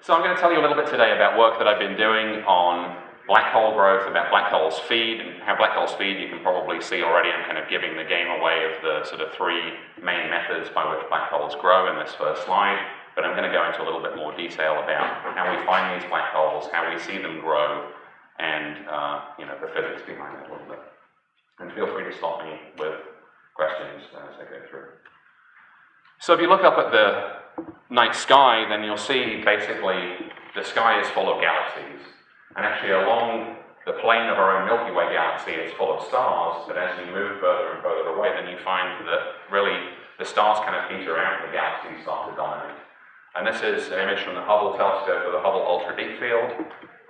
So I'm going to tell you a little bit today about work that I've been doing on black hole growth, about black holes feed, and how black holes feed. You can probably see already I'm kind of giving the game away of the sort of three main methods by which black holes grow in this first slide, but I'm going to go into a little bit more detail about how we find these black holes, how we see them grow, and the physics behind it a little bit. And feel free to stop me with questions as I go through. So if you look up at the night sky, then you'll see basically the sky is full of galaxies. And actually along the plane of our own Milky Way galaxy, it's full of stars, but as you move further and further away, then you find that really the stars kind of peter out and the galaxies start to dominate. And this is an image from the Hubble telescope with the Hubble Ultra Deep Field.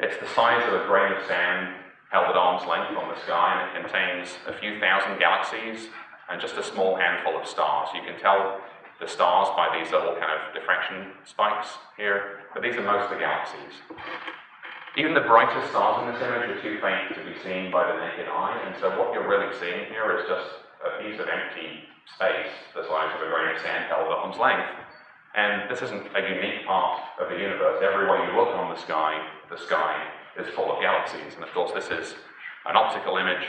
It's the size of a grain of sand held at arm's length on the sky, and it contains a few thousand galaxies and just a small handful of stars. You can tell the stars by these little kind of diffraction spikes here, but these are mostly galaxies. Even the brightest stars in this image are too faint to be seen by the naked eye, and so what you're really seeing here is just a piece of empty space the size of a grain of sand held at arm's length. And this isn't a unique part of the universe. Everywhere you look on the sky is full of galaxies. And of course, this is an optical image.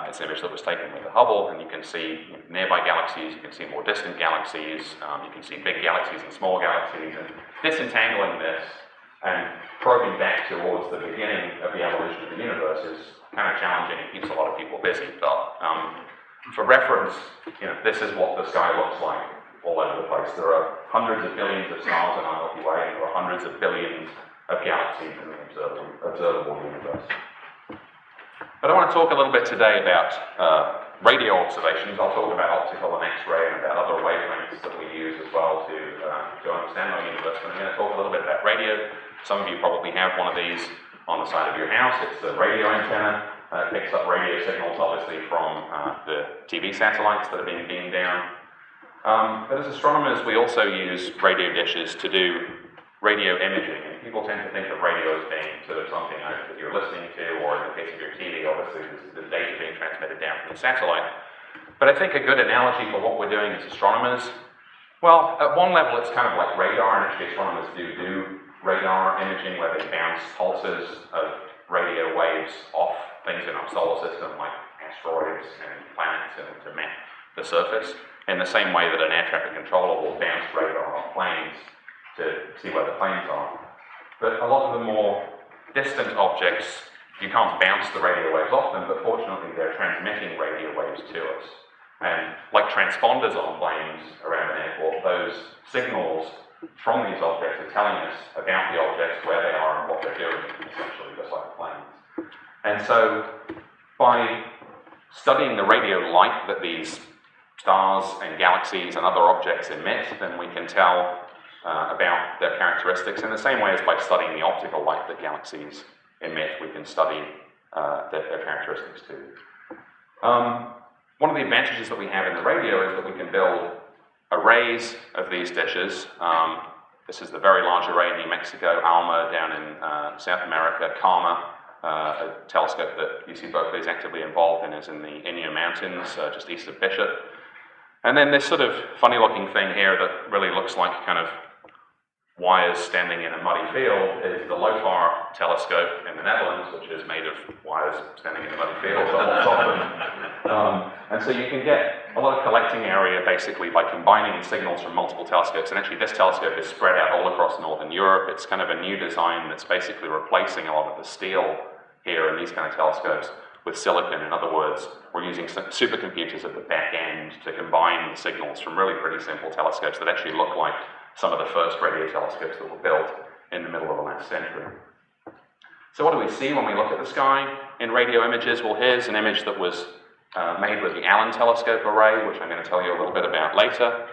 It's an image that was taken with the Hubble, and you can see nearby galaxies, you can see more distant galaxies, you can see big galaxies and small galaxies, and disentangling this and probing back towards the beginning of the evolution of the universe is kind of challenging. It keeps a lot of people busy, but for reference, this is what the sky looks like all over the place. There are hundreds of billions of stars in our Milky Way, and there are hundreds of billions of galaxies in the observable universe. But I want to talk a little bit today about radio observations. I'll talk about optical and X-ray and about other wavelengths that we use as well to understand our universe. But I'm going to talk a little bit about radio. Some of you probably have one of these on the side of your house. It's a radio antenna. It picks up radio signals, obviously, from the TV satellites that are being beamed down. But as astronomers, we also use radio dishes to do radio imaging. And people tend to think of radio as being sort of something that you're listening to, or in the case of your TV, obviously, this is the data being transmitted down from the satellite. But I think a good analogy for what we're doing as astronomers, well, at one level, it's kind of like radar, and actually astronomers do radar imaging, where they bounce pulses of radio waves off things in our solar system, like asteroids and planets, to map the surface, in the same way that an air traffic controller will bounce radar off planes to see where the planes are. But a lot of the more distant objects, you can't bounce the radio waves off them, but fortunately they're transmitting radio waves to us. And like transponders on planes around an airport, those signals from these objects are telling us about the objects, where they are, and what they're doing, essentially, just like planes. And so, by studying the radio light that these stars and galaxies and other objects emit, then we can tell about their characteristics in the same way as by studying the optical light that galaxies emit, we can study their characteristics too. One of the advantages that we have in the radio is that we can build arrays of these dishes. This is the very large array in New Mexico, ALMA down in South America, KAMA, a telescope that UC Berkeley is actively involved in, is in the Inyo Mountains, just east of Bishop. And then this sort of funny-looking thing here that really looks like kind of wires standing in a muddy field is the LOFAR telescope in the Netherlands, which is made of wires standing in a muddy field. And so you can get a lot of collecting area basically by combining signals from multiple telescopes. And actually this telescope is spread out all across Northern Europe. It's kind of a new design that's basically replacing a lot of the steel here in these kind of telescopes with silicon. In other words, we're using supercomputers at the back end to combine the signals from really pretty simple telescopes that actually look like some of the first radio telescopes that were built in the middle of the last century. So what do we see when we look at the sky in radio images? Well, here's an image that was made with the Allen telescope array, which I'm going to tell you a little bit about later.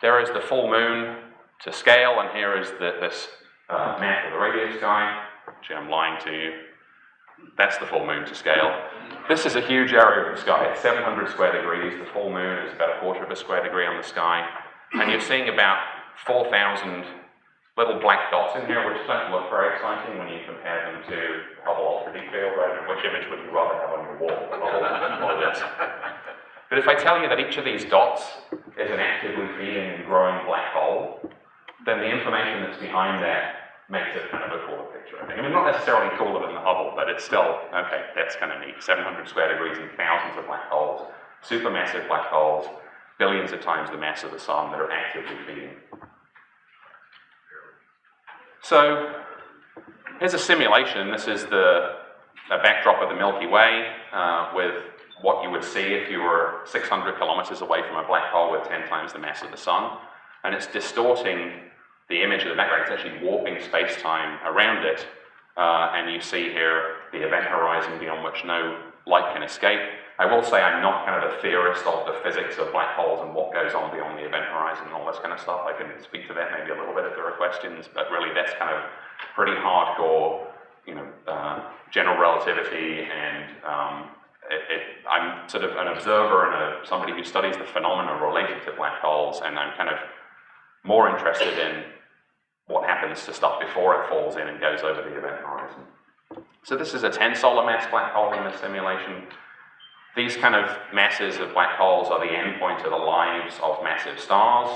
There is the full moon to scale, and here is this map of the radio sky. Actually, I'm lying to you. That's the full moon to scale. This is a huge area of the sky. It's 700 square degrees. The full moon is about a quarter of a square degree on the sky. And you're seeing about 4,000 little black dots in here, which don't look very exciting when you compare them to the Hubble Ultra Deep Field, right? And which image would you rather have on your wall? Or this? But if I tell you that each of these dots is an actively feeding and growing black hole, then the information that's behind that makes it kind of a cooler picture, I think. I mean, not necessarily cooler than the Hubble, but it's still, okay, that's kind of neat. 700 square degrees and thousands of black holes, supermassive black holes, billions of times the mass of the sun that are actively feeding. So here's a simulation. This is a backdrop of the Milky Way with what you would see if you were 600 kilometers away from a black hole with 10 times the mass of the sun. And it's distorting the image of the background. It's actually warping space-time around it. And you see here the event horizon beyond which no light can escape. I will say I'm not kind of a theorist of the physics of black holes and what goes on beyond the event horizon and all this kind of stuff. I can speak to that maybe a little bit if there are questions, but really that's kind of pretty hardcore, general relativity, and I'm sort of an observer and somebody who studies the phenomena related to black holes, and I'm kind of more interested in what happens to stuff before it falls in and goes over the event horizon. So this is a 10 solar mass black hole in this simulation. These kind of masses of black holes are the endpoint of the lives of massive stars,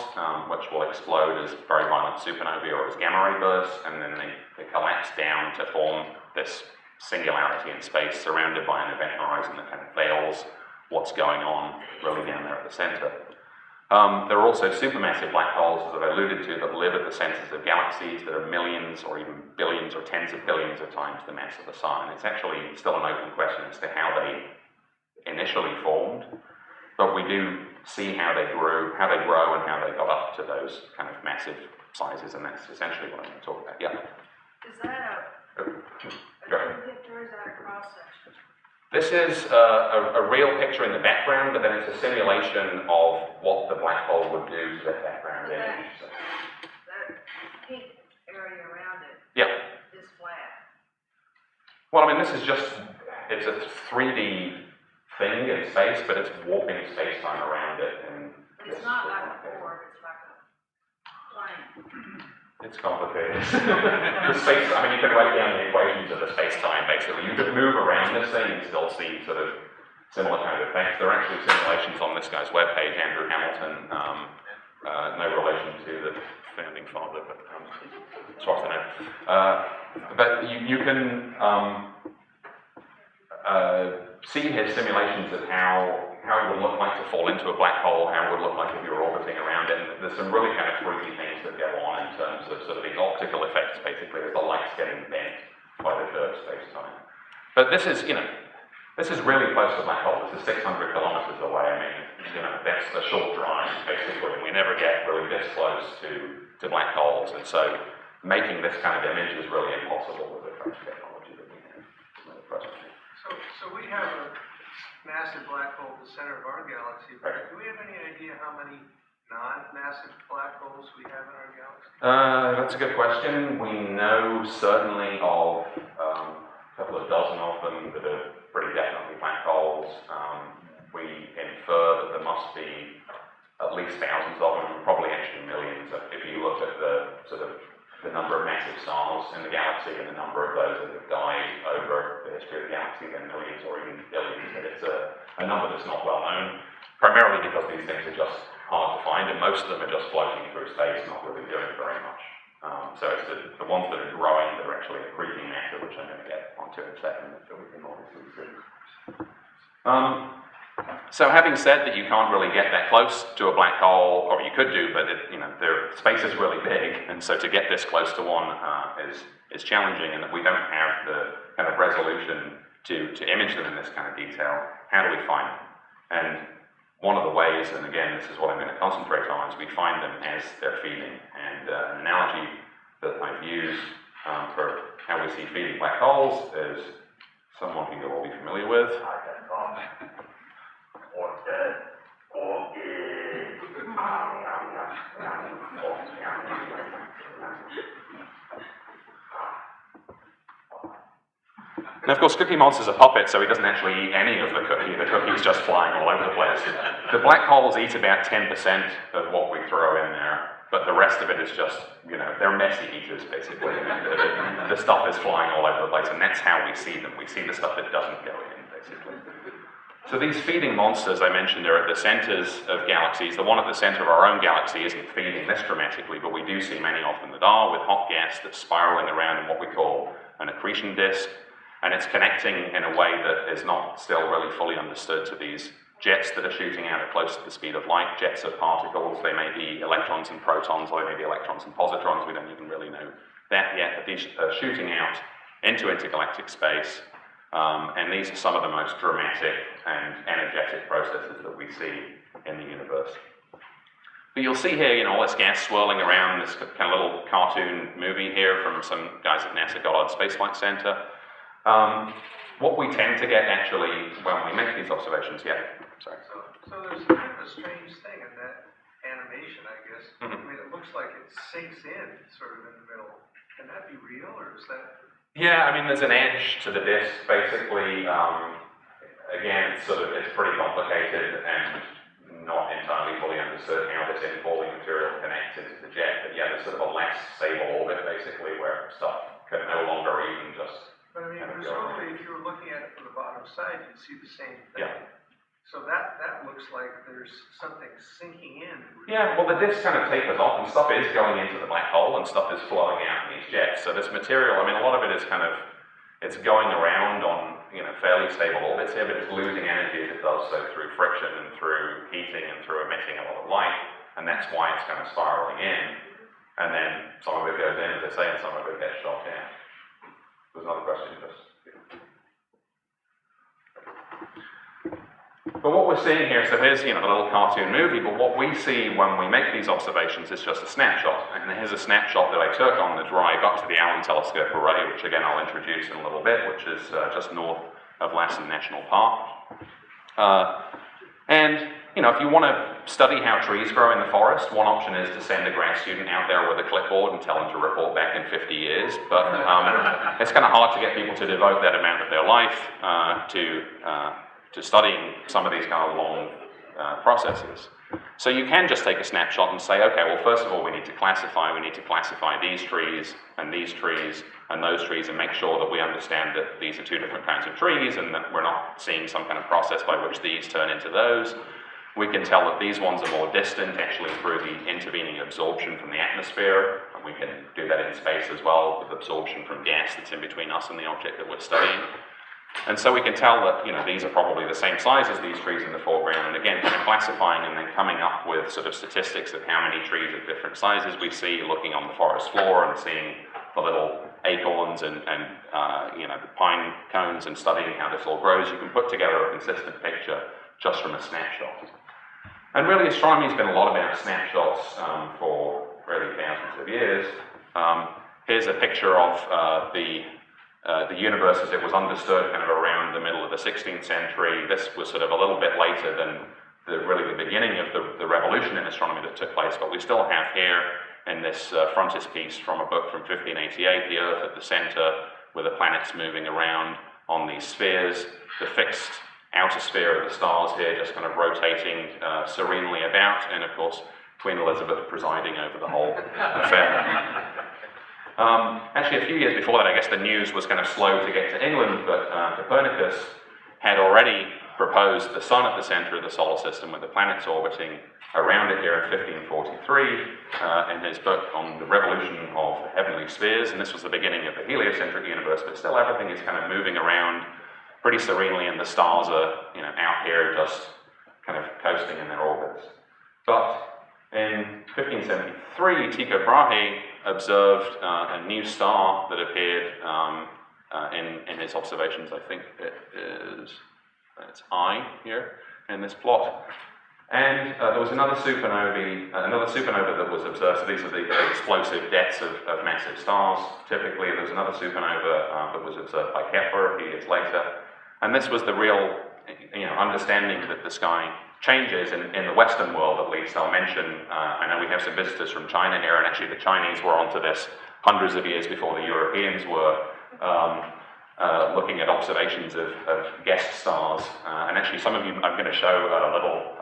which will explode as very violent supernovae or as gamma ray bursts, and then they collapse down to form this singularity in space surrounded by an event horizon that kind of veils what's going on really down there at the center. There are also supermassive black holes, as I've alluded to, that live at the centers of galaxies that are millions or even billions or tens of billions of times the mass of the sun. It's actually still an open question as to how they initially formed, but we do see how they grow and how they got up to those kind of massive sizes, and that's essentially what I'm going to talk about. Yeah? Is that a true picture, or is that a cross-section? This is a real picture in the background, but then it's a simulation of what the black hole would do to that background image. That pink area around it is flat. Well, I mean, this is it's a 3D thing in space, but it's warping space-time around it. And it's not like a orb, it's like a plane. It's complicated. The space, I mean, you can write down the equations of the space-time, basically. You could move around this thing and still see sort of similar kind of effects. There are actually simulations on this guy's webpage, Andrew Hamilton, no relation to the founding father, but it's hard to know. But you can see his simulations of how it would look like to fall into a black hole, how it would look like if you were orbiting around it. And there's some really kind of freaky things that go on in terms of sort of these optical effects, basically, as the light's getting bent by the curved space-time. But this is, this is really close to black hole. This is 600 kilometers away. I mean, that's a short drive, basically, and we never get really this close to black holes. And so making this kind of image is really impossible with the current technology that we have. So we have a massive black hole at the center of our galaxy, but do we have any idea how many non-massive black holes we have in our galaxy? That's a good question. We know certainly of a couple of dozen of them that are pretty definitely black holes. We infer that there must be at least thousands of them, probably actually millions. If you look at the number of massive stars in the galaxy and the number of those that have died over the history of the galaxy, then millions or even billions. But it's a number that's not well known, primarily because these things are just hard to find, and most of them are just floating through space, not really doing very much. So it's the ones that are growing that are actually accreting matter, which I'm going to get onto in a second, that we can obviously see. So having said that you can't really get that close to a black hole, or you could do, but space is really big, and so to get this close to one is challenging, and that we don't have the kind of resolution to image them in this kind of detail. How do we find them? And one of the ways, and again, this is what I'm going to concentrate on, is we find them as they're feeding. And an analogy that I've used for how we see feeding black holes is someone who you'll all be familiar with. And of course, Cookie Monster's a puppet, so he doesn't actually eat any of the cookie. The cookie's just flying all over the place. The black holes eat about 10% of what we throw in there, but the rest of it is just, they're messy eaters, basically. The stuff is flying all over the place, and that's how we see them. We see the stuff that doesn't go in, basically. So these feeding monsters I mentioned are at the centers of galaxies. The one at the center of our own galaxy isn't feeding this dramatically, but we do see many of them that are, with hot gas that's spiraling around in what we call an accretion disk, and it's connecting in a way that is not still really fully understood to these jets that are shooting out at close to the speed of light. Jets are particles. They may be electrons and protons, or they may be electrons and positrons. We don't even really know that yet, but these are shooting out into intergalactic space, and these are some of the most dramatic and energetic processes that we see in the universe. But you'll see here, all this gas swirling around, this kind of little cartoon movie here from some guys at NASA Goddard Space Flight Center. What we tend to get actually when we make these observations, So there's kind of a strange thing in that animation, I guess. Mm-hmm. I mean, it looks like it sinks in sort of in the middle. Can that be real, or is that? Yeah, I mean, there's an edge to the disk, basically. Again, it's pretty complicated and not entirely fully understood how this infalling material connects into the jet. But yeah, there's sort of a less stable orbit, basically, where stuff can no longer even just. But I mean, presumably, if you were looking at it from the bottom side, you'd see the same thing. Yeah. So that looks like there's something sinking in. Yeah, well, the disk kind of tapers off, and stuff is going into the black hole, and stuff is flowing out in these jets. So this material, I mean, a lot of it is it's going around on, fairly stable orbits here, but it's losing energy as it does so through friction and through heating and through emitting a lot of light, and that's why it's kind of spiraling in. And then some of it goes in, as I say, and some of it gets shot out. There's another question, Chris. But what we're seeing here, so here's the little cartoon movie, but what we see when we make these observations is just a snapshot. And here's a snapshot that I took on the drive up to the Allen Telescope Array, which again I'll introduce in a little bit, which is just north of Lassen National Park. If you want to study how trees grow in the forest, one option is to send a grad student out there with a clipboard and tell them to report back in 50 years. But it's kind of hard to get people to devote that amount of their life to studying some of these kind of long processes. So you can just take a snapshot and say, okay, well, first of all, we need to classify these trees and these trees and those trees, and make sure that we understand that these are two different kinds of trees and that we're not seeing some kind of process by which these turn into those. We can tell that these ones are more distant, actually through the intervening absorption from the atmosphere, and we can do that in space as well, with absorption from gas that's in between us and the object that we're studying. And so we can tell that these are probably the same size as these trees in the foreground, and again, kind of classifying and then coming up with sort of statistics of how many trees of different sizes we see, looking on the forest floor and seeing the little acorns and the pine cones and studying how this all grows. You can put together a consistent picture just from a snapshot. And really, astronomy's been a lot about snapshots for really thousands of years. Here's a picture of the universe as it was understood kind of around the middle of the 16th century. This was sort of a little bit later than the beginning of the revolution in astronomy that took place, but we still have here in this frontispiece from a book from 1588, the Earth at the center with the planets moving around on these spheres, the fixed outer sphere of the stars here just kind of rotating serenely about, and of course Queen Elizabeth presiding over the whole affair. Actually, a few years before that, I guess the news was kind of slow to get to England, but Copernicus had already proposed the sun at the center of the solar system with the planets orbiting around it here in 1543 in his book on the revolution of the heavenly spheres, and this was the beginning of the heliocentric universe, but still everything is kind of moving around pretty serenely, and the stars are out here just kind of coasting in their orbits. But in 1573, Tycho Brahe observed a new star that appeared in his observations. I think it's I here in this plot. And there was another supernova that was observed. So these are the explosive deaths of massive stars. Typically, there was another supernova that was observed by Kepler a few years later. And this was the real understanding that the sky changes in the Western world, at least. I'll mention, I know we have some visitors from China here, and actually the Chinese were onto this hundreds of years before the Europeans were, looking at observations of guest stars. And actually some of you, I'm going to show a little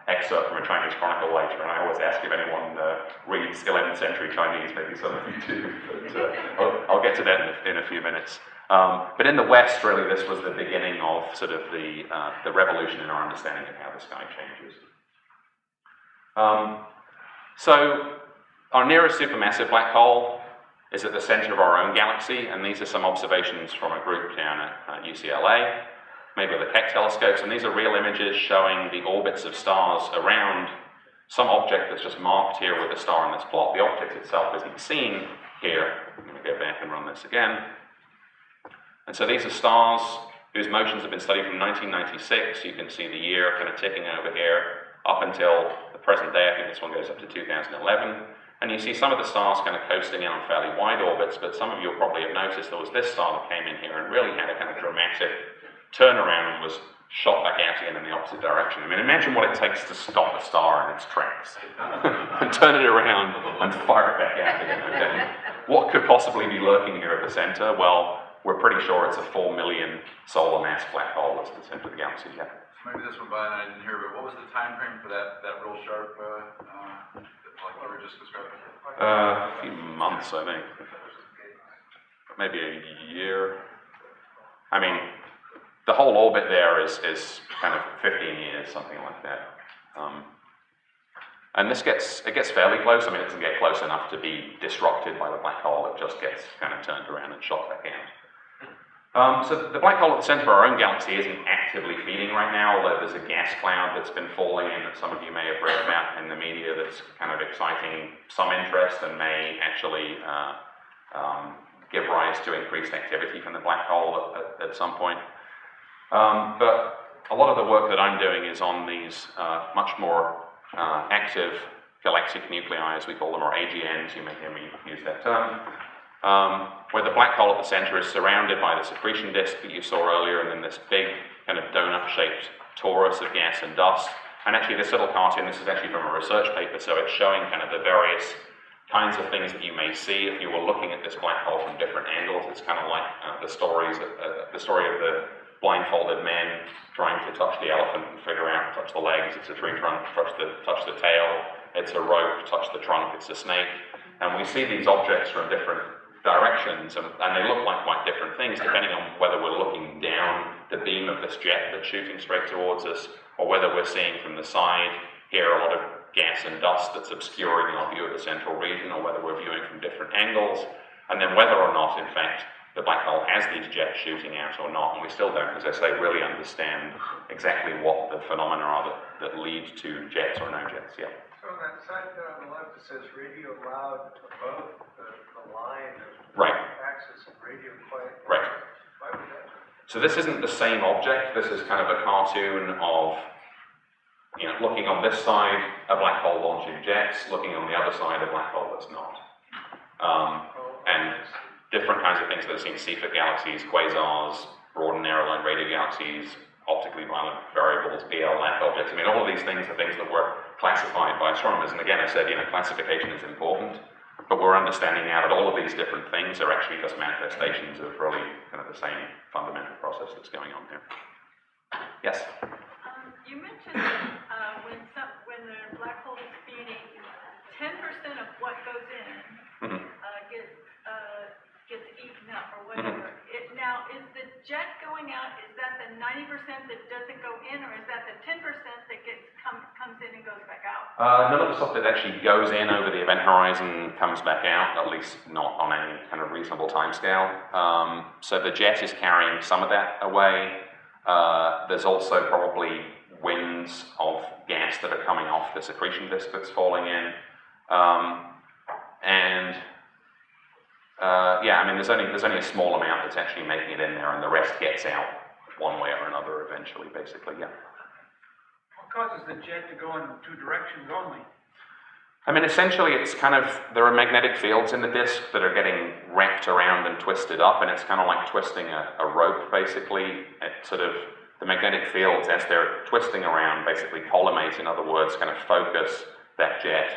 excerpt from a Chinese chronicle later, and I always ask if anyone reads 11th century Chinese, maybe some of you do, but I'll get to that in a few minutes. But in the West, really, this was the beginning of sort of the revolution in our understanding of how the sky changes. So our nearest supermassive black hole is at the center of our own galaxy, and these are some observations from a group down at UCLA, made with the Keck telescopes, and these are real images showing the orbits of stars around some object that's just marked here with a star in this plot. The object itself isn't seen here. I'm going to go back and run this again. And so these are stars whose motions have been studied from 1996. You can see the year kind of ticking over here up until the present day. I think this one goes up to 2011. And you see some of the stars kind of coasting in on fairly wide orbits, but some of you will probably have noticed there was this star that came in here and really had a kind of dramatic turnaround and was shot back out again in the opposite direction. I mean, imagine what it takes to stop a star in its tracks and turn it around and fire it back out again. Okay? What could possibly be lurking here at the center? Well, we're pretty sure it's a 4 million solar mass black hole that's at the center of the galaxy. Yeah. Maybe this one by and I didn't hear, but what was the time frame for that real sharp, like you were just describing? A few months, I think. Maybe a year. I mean, the whole orbit there is kind of 15 years, something like that. And it gets fairly close. I mean, it doesn't get close enough to be disrupted by the black hole. It just gets kind of turned around and shot back out. So the black hole at the center of our own galaxy isn't actively feeding right now, although there's a gas cloud that's been falling in that some of you may have read about in the media that's kind of exciting some interest and may actually give rise to increased activity from the black hole at some point. But a lot of the work that I'm doing is on these much more active galactic nuclei, as we call them, or AGNs. You may hear me use that term. Where the black hole at the center is surrounded by the secretion disk that you saw earlier, and then this big kind of donut-shaped torus of gas and dust. And actually this little cartoon, this is actually from a research paper, so it's showing kind of the various kinds of things that you may see if you were looking at this black hole from different angles. It's kind of like the story of the blindfolded man trying to touch the elephant and figure out, touch the legs, it's a tree trunk, touch the tail, it's a rope, touch the trunk, it's a snake. And we see these objects from different directions, and they look like quite different things depending on whether we're looking down the beam of this jet that's shooting straight towards us, or whether we're seeing from the side here a lot of gas and dust that's obscuring our view of the central region, or whether we're viewing from different angles, and then whether or not, in fact, the black hole has these jets shooting out or not. And we still don't, as I say, really understand exactly what the phenomena are that lead to jets or no jets. Yeah. So on that side there on the left, it says radio loud above the line of Right. axis and radio quiet. Right. Why would that be? So this isn't the same object. This is kind of a cartoon of, looking on this side, a black hole launching jets, looking on the other side, a black hole that's not. And different kinds of things that are seen: Cepheid galaxies, quasars, broad and narrow line radio galaxies, optically violent variables, BL-like objects. I mean, all of these things are things that were classified by astronomers. And again, I said, classification is important, but we're understanding now that all of these different things are actually just manifestations of really kind of the same fundamental process that's going on here. Yes? You mentioned that when the black hole is feeding, 10% of what goes in gets eaten up or whatever. Now, is the jet going out, is that the 90% that doesn't go in, or is that the 10% that comes in and goes back out? None of the stuff that actually goes in over the event horizon comes back out, at least not on any kind of reasonable timescale. So the jet is carrying some of that away. There's also probably winds of gas that are coming off the secretion disk that's falling in. There's only a small amount that's actually making it in there, and the rest gets out one way or another eventually, basically, yeah. What causes the jet to go in two directions only? I mean, essentially, it's kind of, there are magnetic fields in the disk that are getting wrapped around and twisted up, and it's kind of like twisting a rope, basically. The magnetic fields, as they're twisting around, basically collimate, in other words, kind of focus that jet.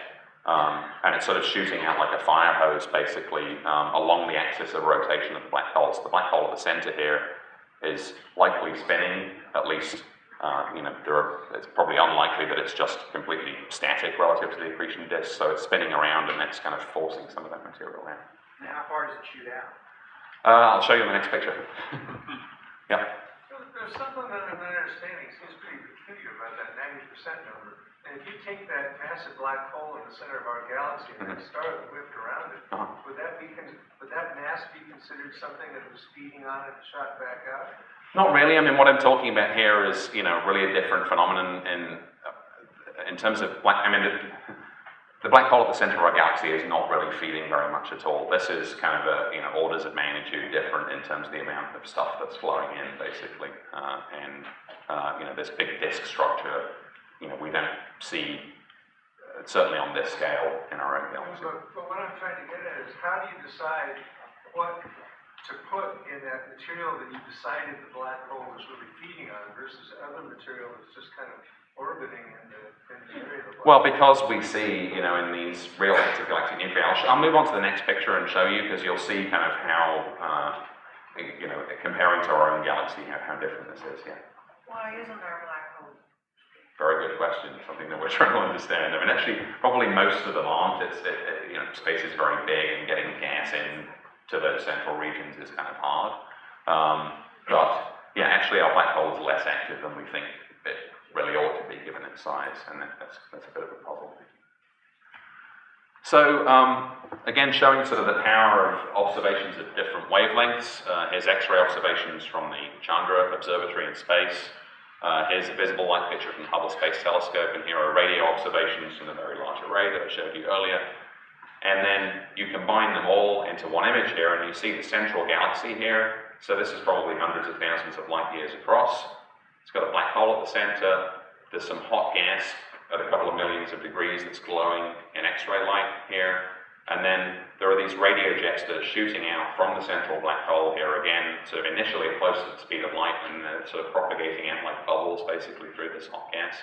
And it's sort of shooting out like a fire hose, basically, along the axis of rotation of the black hole. So the black hole at the center here is likely spinning, at least, it's probably unlikely that it's just completely static relative to the accretion disk, so it's spinning around and that's kind of forcing some of that material out. And how far does it shoot out? I'll show you in the next picture. Yeah. There's something that I'm not understanding, seems pretty peculiar about that 90% number. And if you take that massive black hole in the center of our galaxy and that star that whipped around it, would that mass be considered something that was feeding on it and shot back out? Not really. I mean, what I'm talking about here is, really a different phenomenon in terms of black. I mean, the black hole at the center of our galaxy is not really feeding very much at all. This is kind of orders of magnitude different in terms of the amount of stuff that's flowing in, basically. This big disk structure, we don't see, certainly on this scale, in our own galaxy. But what I'm trying to get at is, how do you decide what to put in that material that you decided the black hole was really feeding on versus other material that's just kind of orbiting in the area of the black hole? Well, because we see, in these real active galactic nuclei, I'll move on to the next picture and show you, because you'll see kind of how, comparing to our own galaxy, how different this is, yeah. Why isn't our black hole? Very good question, something that we're trying to understand. I mean, actually, probably most of them aren't. Space is very big, and getting gas in to those central regions is kind of hard. But yeah, actually, our black hole is less active than we think it really ought to be, given its size, and that's a bit of a puzzle. So again, showing sort of the power of observations at different wavelengths. Here's X-ray observations from the Chandra Observatory in space. Here's a visible light picture from the Hubble Space Telescope, and here are radio observations from the Very Large Array that I showed you earlier. And then you combine them all into one image here, and you see the central galaxy here. So this is probably hundreds of thousands of light years across. It's got a black hole at the center. There's some hot gas at a couple of millions of degrees that's glowing in X-ray light here. And then there are these radio jets that are shooting out from the central black hole here again, sort of initially close to the speed of light, and they're sort of propagating out like bubbles basically through this hot gas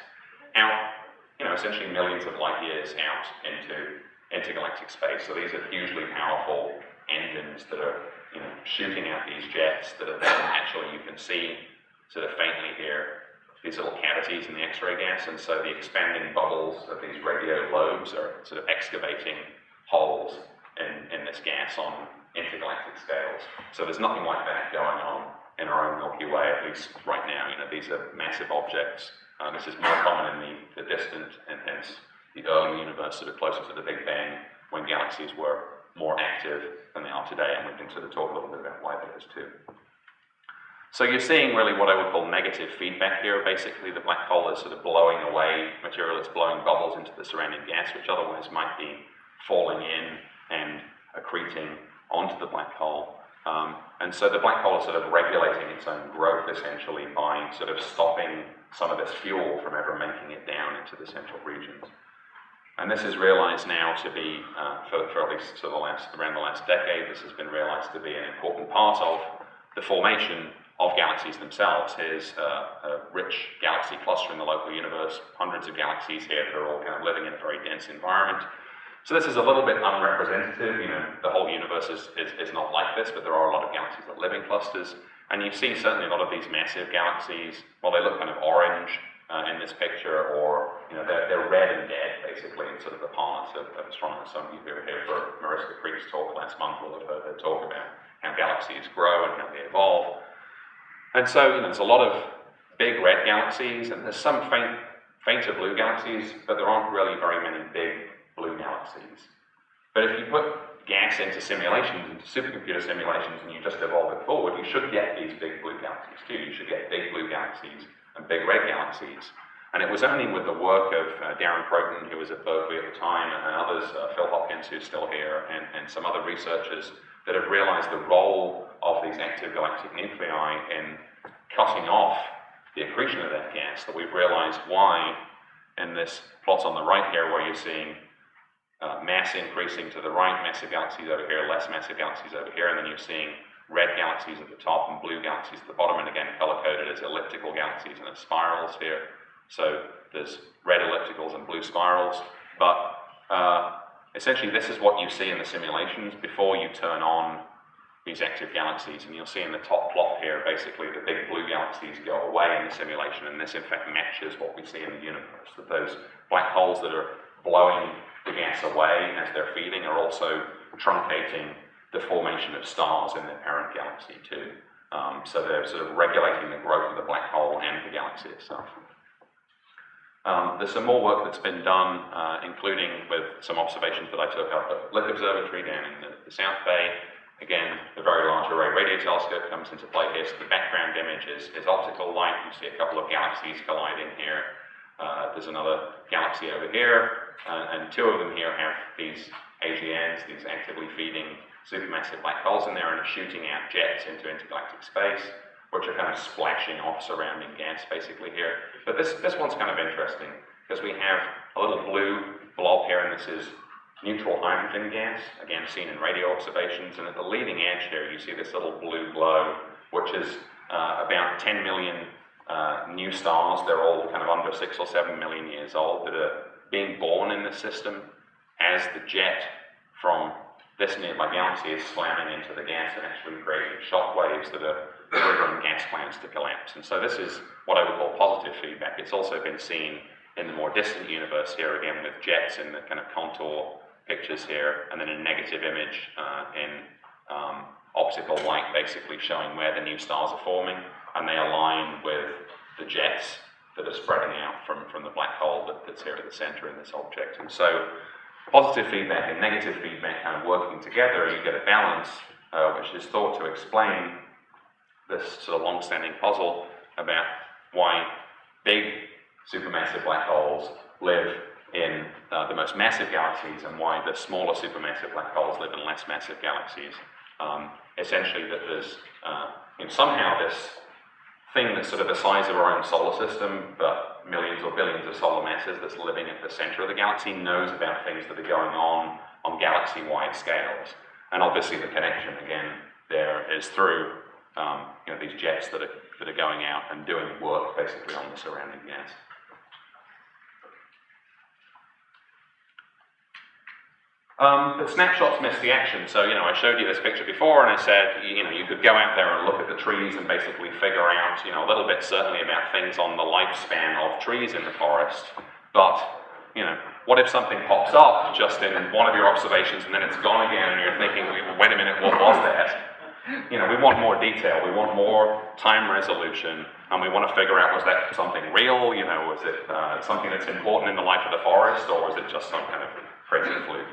out, essentially millions of light years out into intergalactic space. So these are hugely powerful engines that are, shooting out these jets that are then actually, you can see sort of faintly here, these little cavities in the X-ray gas, and so the expanding bubbles of these radio lobes are sort of excavating holes in this gas on intergalactic scales. So there's nothing like that going on in our own Milky Way, at least right now. These are massive objects. This is more common in the distant and hence the early universe, sort of closer to the Big Bang, when galaxies were more active than they are today, and we can sort of talk a little bit about why that is too. So you're seeing really what I would call negative feedback here. Basically, the black hole is sort of blowing away material. It's blowing bubbles into the surrounding gas, which otherwise might be falling in and accreting onto the black hole. And so the black hole is sort of regulating its own growth, essentially, by sort of stopping some of this fuel from ever making it down into the central regions. And this is realized now to be, for at least around the last decade, this has been realized to be an important part of the formation of galaxies themselves. Here's a rich galaxy cluster in the local universe, hundreds of galaxies here that are all kind of living in a very dense environment. So this is a little bit unrepresentative. The whole universe is not like this, but there are a lot of galaxies that live in clusters. And you see certainly a lot of these massive galaxies, well, they look kind of orange in this picture, or they're red and dead, basically, in sort of the parlance of astronomers. Some of you who were here for Mariska Creek's talk last month will have heard her talk about how galaxies grow and how they evolve. And so, there's a lot of big red galaxies, and there's some fainter blue galaxies, but there aren't really very many big blue galaxies. But if you put gas into simulations, into supercomputer simulations, and you just evolve it forward, you should get these big blue galaxies too. You should get big blue galaxies and big red galaxies. And it was only with the work of Darren Croton, who was at Berkeley at the time, and others, Phil Hopkins, who's still here, and some other researchers, that have realized the role of these active galactic nuclei in cutting off the accretion of that gas, that we've realized why, in this plot on the right here, where you're seeing mass increasing to the right, massive galaxies over here, less massive galaxies over here, and then you're seeing red galaxies at the top and blue galaxies at the bottom, and again color-coded as elliptical galaxies and as spirals here. So there's red ellipticals and blue spirals, but essentially this is what you see in the simulations before you turn on these active galaxies, and you'll see in the top plot here, basically the big blue galaxies go away in the simulation, and this in fact matches what we see in the universe, that those black holes that are blowing the gas away as they're feeding are also truncating the formation of stars in their parent galaxy too. So they're sort of regulating the growth of the black hole and the galaxy itself. There's some more work that's been done, including with some observations that I took up at Keck Observatory down in the South Bay. Again, the Very Large Array Radio Telescope comes into play here, so the background image is optical light. You see a couple of galaxies colliding here. There's another galaxy over here, and two of them here have these AGNs, these actively feeding supermassive black holes in there, and are shooting out jets into intergalactic space, which are kind of splashing off surrounding gas basically here. But this one's kind of interesting, because we have a little blue blob here, and this is neutral hydrogen gas, again seen in radio observations, and at the leading edge here you see this little blue glow, which is about 10 million new stars. They're all kind of under 6 or 7 million years old that are being born in the system as the jet from this nearby galaxy is slamming into the gas and actually creating shock waves that are triggering gas clouds to collapse. And so this is what I would call positive feedback. It's also been seen in the more distant universe here, again with jets in the kind of contour pictures here, and then a negative image in optical light basically showing where the new stars are forming, and they align with the jets that are spreading out from the black hole that's here at the center in this object. And so positive feedback and negative feedback kind of working together, you get a balance which is thought to explain this sort of long-standing puzzle about why big supermassive black holes live in the most massive galaxies and why the smaller supermassive black holes live in less massive galaxies. Essentially that there's somehow this thing that's sort of the size of our own solar system, but millions or billions of solar masses that's living at the center of the galaxy knows about things that are going on galaxy-wide scales. And obviously the connection, again, there is through these jets that are going out and doing work basically on the surrounding gas. But snapshots miss the action. So, I showed you this picture before, and I said, you could go out there and look at the trees and basically figure out, a little bit certainly about things on the lifespan of trees in the forest. But, what if something pops up just in one of your observations and then it's gone again, and you're thinking, wait a minute, what was that? We want more detail, we want more time resolution, and we want to figure out, was that something real? Was it something that's important in the life of the forest, or was it just some kind of crazy fluke?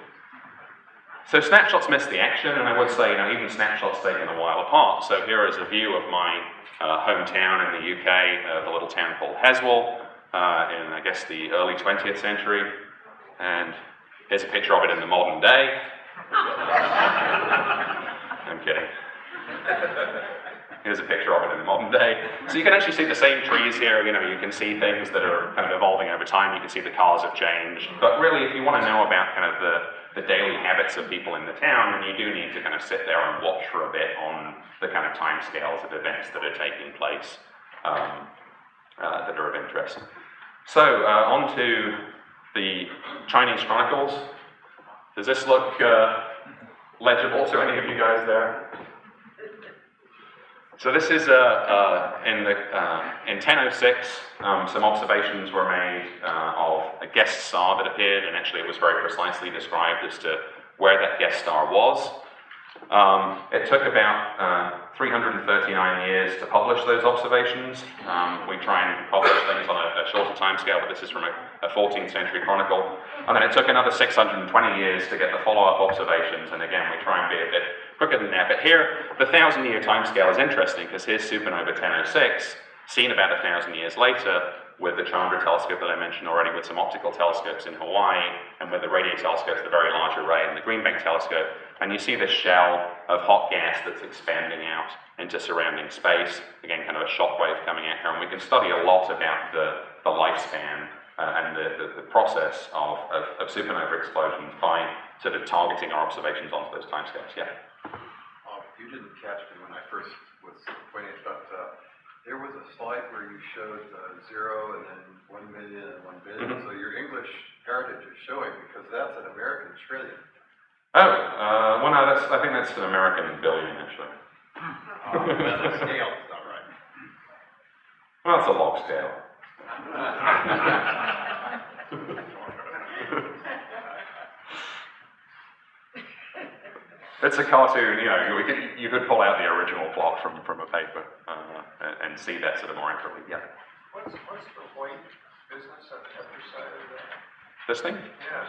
So snapshots miss the action, and I would say, even snapshots taken a while apart. So here is a view of my hometown in the UK, the little town called Haswell, in, I guess, the early 20th century. And here's a picture of it in the modern day. I'm kidding. Here's a picture of it in the modern day. So you can actually see the same trees here. You can see things that are kind of evolving over time. You can see the cars have changed. But really, if you want to know about kind of the daily habits of people in the town, then you do need to kind of sit there and watch for a bit on the kind of time scales of events that are taking place that are of interest. So on to the Chinese Chronicles. Does this look legible to any of you guys there? So this is in 1006, some observations were made of a guest star that appeared, and actually it was very precisely described as to where that guest star was. It took about 339 years to publish those observations. We try and publish things on a shorter time scale, but this is from a 14th century chronicle. And then it took another 620 years to get the follow-up observations, and again, we try and be a bit quicker than that. But here, the 1,000-year time scale is interesting, because here's supernova 1006, seen about 1,000 years later, with the Chandra telescope that I mentioned already, with some optical telescopes in Hawaii, and with the radio telescopes, the Very Large Array, and the Green Bank telescope. And you see this shell of hot gas that's expanding out into surrounding space. Again, kind of a shock wave coming out here. And we can study a lot about the lifespan and the process of supernova explosions by sort of targeting our observations onto those timescales. Yeah? You didn't catch me when I first was pointing, but there was a slide where you showed 0 and then 1 million and 1 billion. Mm-hmm. So your English heritage is showing, because that's an American trillion. Oh, well, no, I think that's an American billion, actually. The scale is not right. Well, it's a log scale. It's a cartoon, you know, you could pull out the original plot from a paper and see that sort of more accurately, yeah. What's the white business on the other side of that? This thing? Yeah.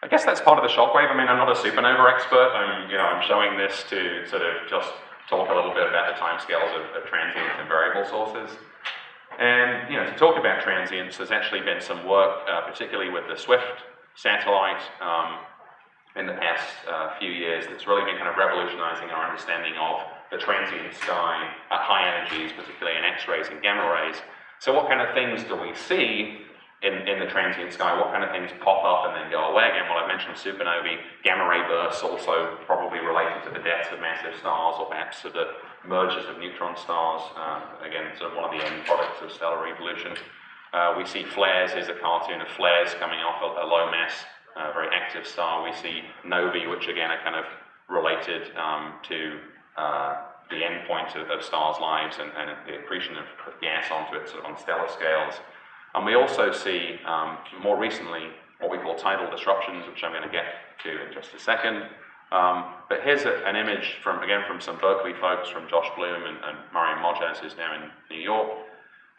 I guess that's part of the shockwave. I mean, I'm not a supernova expert. I'm showing this to sort of just talk a little bit about the timescales of transients and variable sources. And, you know, to talk about transients, there's actually been some work, particularly with the SWIFT satellite, in the past few years that's really been kind of revolutionizing our understanding of the transient sky at high energies, particularly in X-rays and gamma rays. So what kind of things do we see in the transient sky? What kind of things pop up and then go away again? Well, I've mentioned supernovae, gamma ray bursts, also probably related to the deaths of massive stars or perhaps to the mergers of neutron stars. Again, sort of one of the end products of stellar evolution. We see flares. Here's a cartoon of flares coming off a low mass, very active star. We see novae, which again are kind of related to the end point of stars' lives and the accretion of gas onto it sort of on stellar scales. And we also see, more recently, what we call tidal disruptions, which I'm going to get to in just a second. But here's an image from some Berkeley folks, from Josh Bloom and Mariam Mojaz, who's now in New York.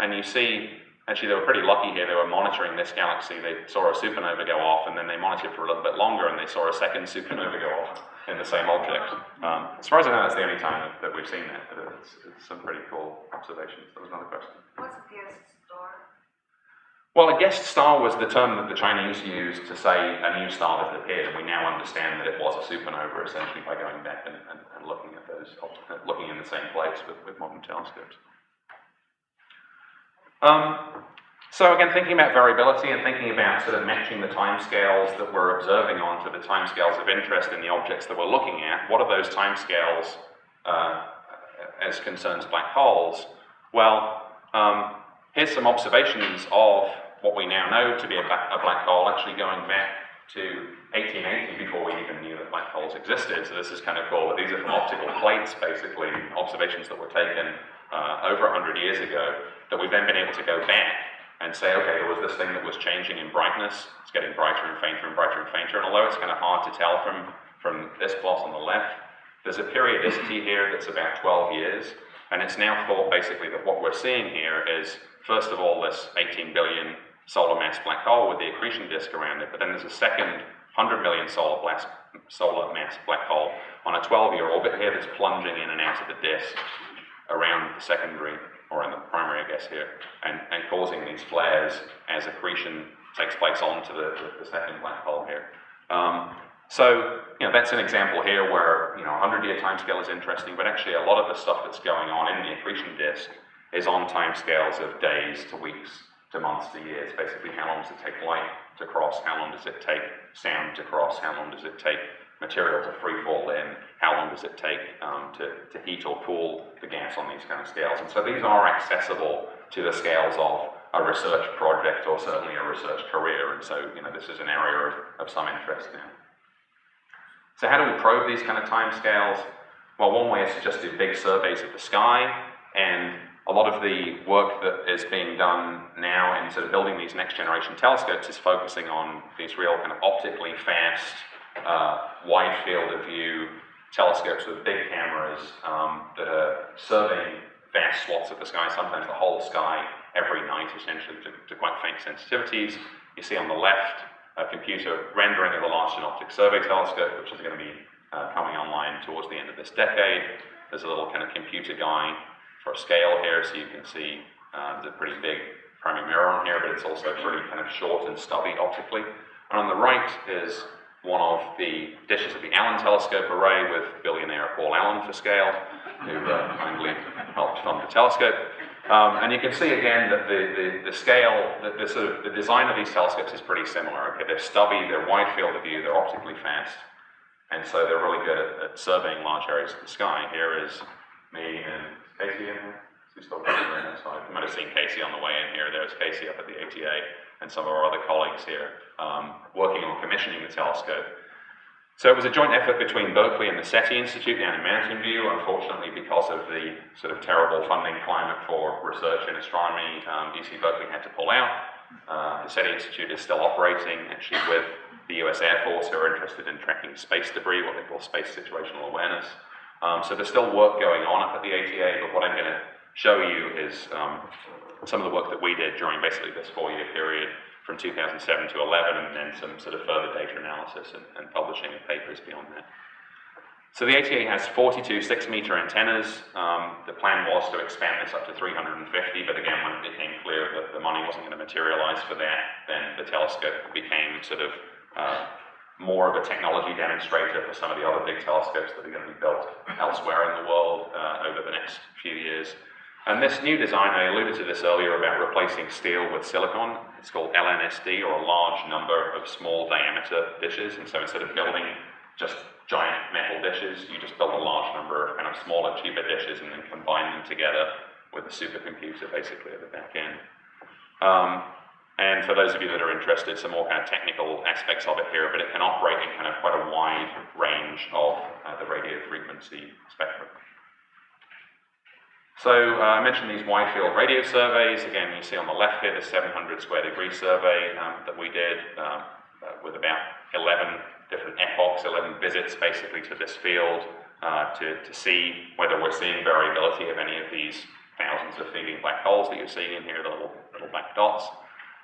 And you see, actually they were pretty lucky here. They were monitoring this galaxy. They saw a supernova go off, and then they monitored for a little bit longer, and they saw a second supernova go off in the same object. As far as I know, that's the only time that we've seen that, but it's some pretty cool observations. That was another question. What's a guest star? Well, a guest star was the term that the Chinese used to say a new star that appeared, and we now understand that it was a supernova, essentially, by going back and looking at those, looking in the same place with modern telescopes. So again, thinking about variability and thinking about sort of matching the timescales that we're observing onto the timescales of interest in the objects that we're looking at, what are those timescales as concerns black holes? Well, here's some observations of what we now know to be a black hole, actually going back to 1880, before we even knew that black holes existed. So this is kind of cool. But these are from optical plates, basically, observations that were taken over 100 years ago, that we've then been able to go back and say, okay, there was this thing that was changing in brightness. It's getting brighter and fainter and brighter and fainter. And although it's kind of hard to tell from this plot on the left, there's a periodicity here that's about 12 years. And it's now thought, basically, that what we're seeing here is, first of all, this 18 billion solar mass black hole with the accretion disk around it, but then there's a second 100 million solar mass black hole on a 12-year orbit here that's plunging in and out of the disk around the secondary, or in the primary, I guess, here, and causing these flares as accretion takes place onto the second black hole here. So, you know, that's an example here where, you know, 100-year timescale is interesting, but actually a lot of the stuff that's going on in the accretion disk is on timescales of days to weeks to months to years. Basically, how long does it take light to cross? How long does it take sound to cross? How long does it take material to free fall in? How long does it take to heat or cool the gas on these kind of scales? And so these are accessible to the scales of a research project or certainly a research career. And so, you know, this is an area of some interest now. So how do we probe these kind of timescales? Well, one way is to just do big surveys of the sky, and a lot of the work that is being done now in sort of building these next generation telescopes is focusing on these real kind of optically fast, wide field of view telescopes with big cameras that are surveying vast swaths of the sky, sometimes the whole sky every night, essentially, to quite faint sensitivities. You see on the left a computer rendering of the Large Synoptic Survey Telescope, which is going to be coming online towards the end of this decade. There's a little kind of computer guy for a scale here, so you can see there's a pretty big primary mirror on here, but it's also pretty kind of short and stubby optically. And on the right is one of the dishes of the Allen Telescope array with billionaire Paul Allen for scale, who kindly helped fund the telescope. And you can see again that the scale, the sort of the design of these telescopes is pretty similar. Okay, they're stubby, they're wide field of view, they're optically fast, and so they're really good at surveying large areas of the sky. Here is me and Casey in here. She's still working on that side. You might have seen Casey on the way in here. There's Casey up at the ATA and some of our other colleagues here working on commissioning the telescope. So it was a joint effort between Berkeley and the SETI Institute down in Mountain View. Unfortunately, because of the sort of terrible funding climate for research in astronomy, UC Berkeley had to pull out. The SETI Institute is still operating, actually with the US Air Force, who are interested in tracking space debris, what they call space situational awareness. So there's still work going on up at the ATA, but what I'm going to show you is some of the work that we did during basically this 4-year period from 2007 to 11, and then some sort of further data analysis and publishing of papers beyond that. So the ATA has 42 6-meter antennas. The plan was to expand this up to 350, but again, when it became clear that the money wasn't going to materialize for that, then the telescope became sort of more of a technology demonstrator for some of the other big telescopes that are going to be built elsewhere in the world over the next few years. And this new design, I alluded to this earlier about replacing steel with silicon. It's called LNSD, or a large number of small diameter dishes. And so instead of building just giant metal dishes, you just build a large number of kind of smaller, cheaper dishes and then combine them together with a supercomputer basically at the back end. And for those of you that are interested, some more kind of technical aspects of it here, but it can operate in kind of quite a wide range of the radio frequency spectrum. So I mentioned these wide-field radio surveys. Again, you see on the left here the 700 square degree survey that we did with about 11 different epochs, 11 visits basically to this field to see whether we're seeing variability of any of these thousands of feeding black holes that you're seeing in here, the little black dots.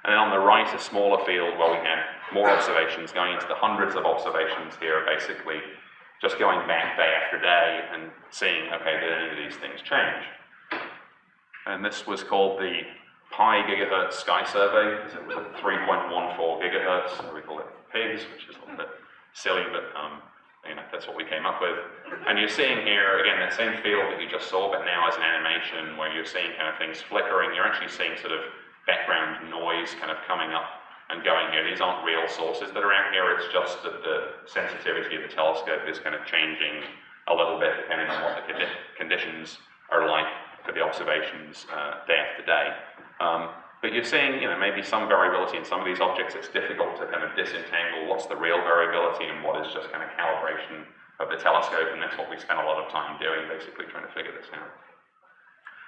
And then on the right, a smaller field where we had more observations, going into the hundreds of observations here, basically just going back day after day and seeing, okay, did any of these things change? And this was called the pi gigahertz sky survey, because it was at 3.14 gigahertz, so we call it PIGS, which is a little bit silly, but you know, that's what we came up with. And you're seeing here, again, that same field that you just saw, but now as an animation where you're seeing kind of things flickering. You're actually seeing sort of background noise kind of coming up and going here. These aren't real sources that are out here, it's just that the sensitivity of the telescope is kind of changing a little bit depending on what the conditions are like for the observations day after day. But you're seeing, you know, maybe some variability in some of these objects. It's difficult to kind of disentangle what's the real variability and what is just kind of calibration of the telescope, and that's what we spent a lot of time doing, basically trying to figure this out.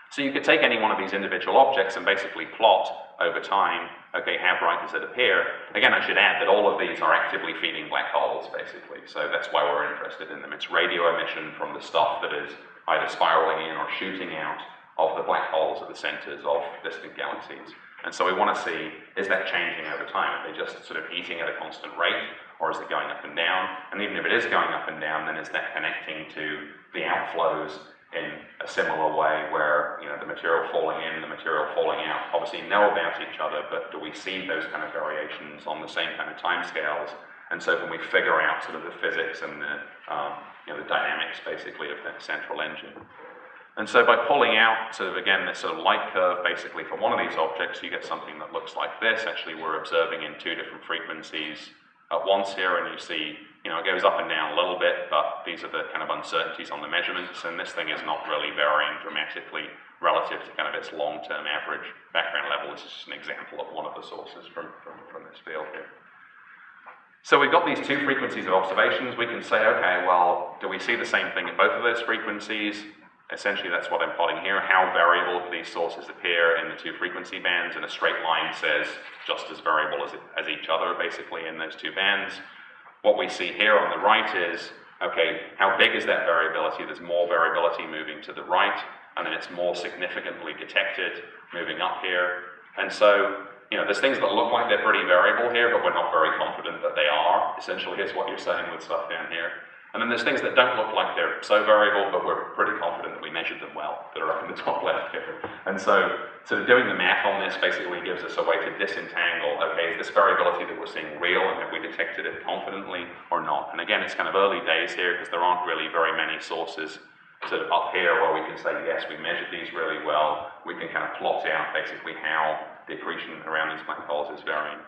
So you could take any one of these individual objects and basically plot over time, okay, how bright does it appear? Again, I should add that all of these are actively feeding black holes, basically, so that's why we're interested in them. It's radio emission from the stuff that is either spiraling in or shooting out of the black holes at the centers of distant galaxies. And so we want to see, is that changing over time? Are they just sort of eating at a constant rate, or is it going up and down? And even if it is going up and down, then is that connecting to the outflows in a similar way where, you know, the material falling in, the material falling out, obviously know about each other, but do we see those kind of variations on the same kind of time scales? And so can we figure out sort of the physics and the, you know, the dynamics basically of that central engine? And so by pulling out sort of, again, this sort of light curve basically from one of these objects, you get something that looks like this. Actually, we're observing in 2 different frequencies at once here, and you see, you know, it goes up and down a little bit, but these are the kind of uncertainties on the measurements, and this thing is not really varying dramatically relative to kind of its long-term average background level. This is just an example of one of the sources from this field here. So we've got these 2 frequencies of observations. We can say, okay, well, do we see the same thing at both of those frequencies? Essentially, that's what I'm plotting here. How variable do these sources appear in the 2 frequency bands? And a straight line says just as variable as each other, basically, in those 2 bands. What we see here on the right is, okay, how big is that variability? There's more variability moving to the right, and then it's more significantly detected moving up here. And so, you know, there's things that look like they're pretty variable here, but we're not very confident that they are. Essentially, is what you're saying with stuff down here. And then there's things that don't look like they're so variable, but we're pretty confident that we measured them well, that are up in the top left here. And so sort of doing the math on this basically gives us a way to disentangle, okay, is this variability that we're seeing real, and have we detected it confidently or not? And again, it's kind of early days here, because there aren't really very many sources sort of up here where we can say, yes, we measured these really well. We can kind of plot out basically how the accretion around these black holes is varying.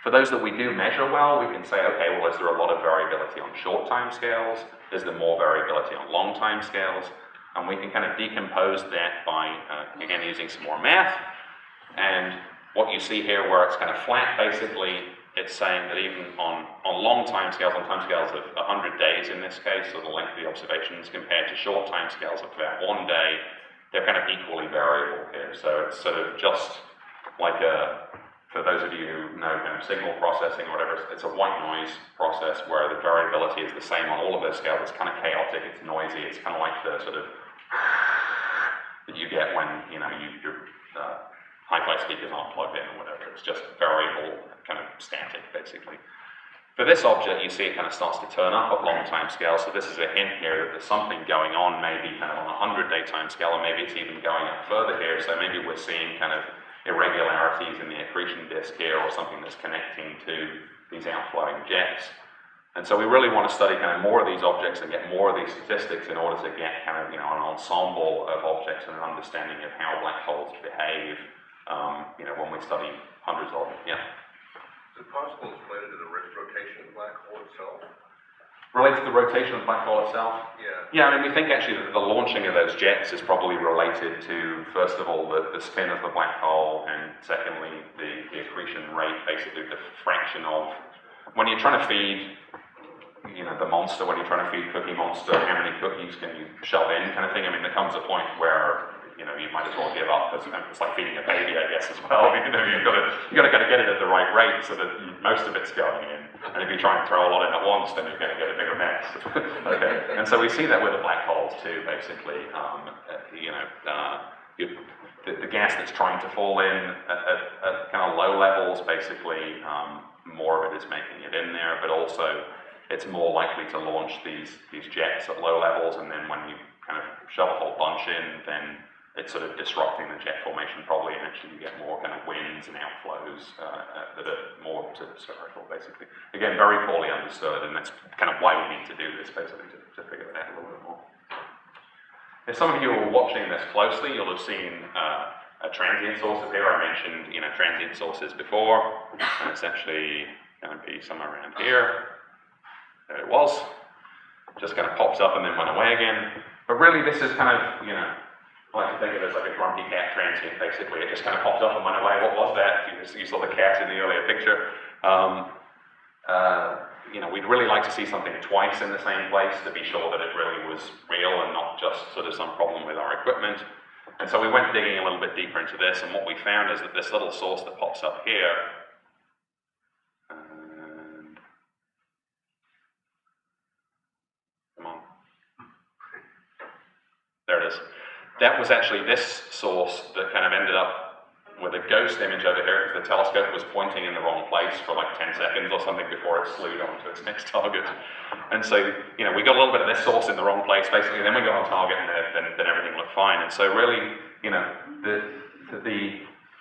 For those that we do measure well, we can say, okay, well, is there a lot of variability on short time scales? Is there more variability on long time scales? And we can kind of decompose that by, again, using some more math. And what you see here where it's kind of flat, basically, it's saying that even on long time scales, on time scales of 100 days in this case, so the length of the observations compared to short time scales of about 1 day, they're kind of equally variable here. So it's sort of just like a for those of you who know kind of signal processing or whatever, it's a white noise process where the variability is the same on all of those scales. It's kind of chaotic, it's noisy, it's kind of like the sort of that you get when your hi-fi speakers aren't plugged in or whatever. It's just variable, kind of static, basically. For this object, you see it kind of starts to turn up at long time scale, so this is a hint here that there's something going on, maybe kind of on a 100-day time scale, or maybe it's even going up further here, so maybe we're seeing kind of irregularities in the accretion disk here, or something that's connecting to these outflowing jets. And so we really want to study kind of more of these objects and get more of these statistics in order to get kind of, an ensemble of objects and an understanding of how black holes behave, when we study hundreds of them. Yeah. Is it possible it's related to the rotation of the black hole itself? Related to the rotation of the black hole itself? Yeah. Yeah, I mean, we think actually that the launching of those jets is probably related to, first of all, the spin of the black hole, and secondly, the accretion rate, basically the fraction of, when you're trying to feed, the monster, when you're trying to feed Cookie Monster, how many cookies can you shove in kind of thing? I mean, there comes a point where, you might as well give up. It's like feeding a baby, I guess, as well. You've got to get it at the right rate so that most of it's going in. And if you try and throw a lot in at once, then you're going to get a bigger mess. Okay, and so we see that with the black holes too, basically. The gas that's trying to fall in at kind of low levels, basically, more of it is making it in there, but also it's more likely to launch these jets at low levels, and then when you kind of shove a whole bunch in, then it's sort of disrupting the jet formation probably, and actually you get more kind of winds and outflows that are more sort of spherical, basically. Again, very poorly understood, and that's kind of why we need to do this, basically, to figure it out a little bit more. If some of you were watching this closely, you'll have seen a transient source appear. I mentioned, transient sources before, and it's actually going to be somewhere around here. There it was. Just kind of pops up and then went away again. But really, this is kind of, I like to think of it as like a grumpy cat transient, basically. It just kind of popped up and went away. What was that? You saw the cat in the earlier picture. We'd really like to see something twice in the same place to be sure that it really was real and not just sort of some problem with our equipment. And so we went digging a little bit deeper into this, and what we found is that this little source that pops up here, come on. There it is. That was actually this source that kind of ended up with a ghost image over here because the telescope was pointing in the wrong place for like 10 seconds or something before it slewed on to its next target. And so, we got a little bit of this source in the wrong place basically, and then we got on target and then everything looked fine. And so really,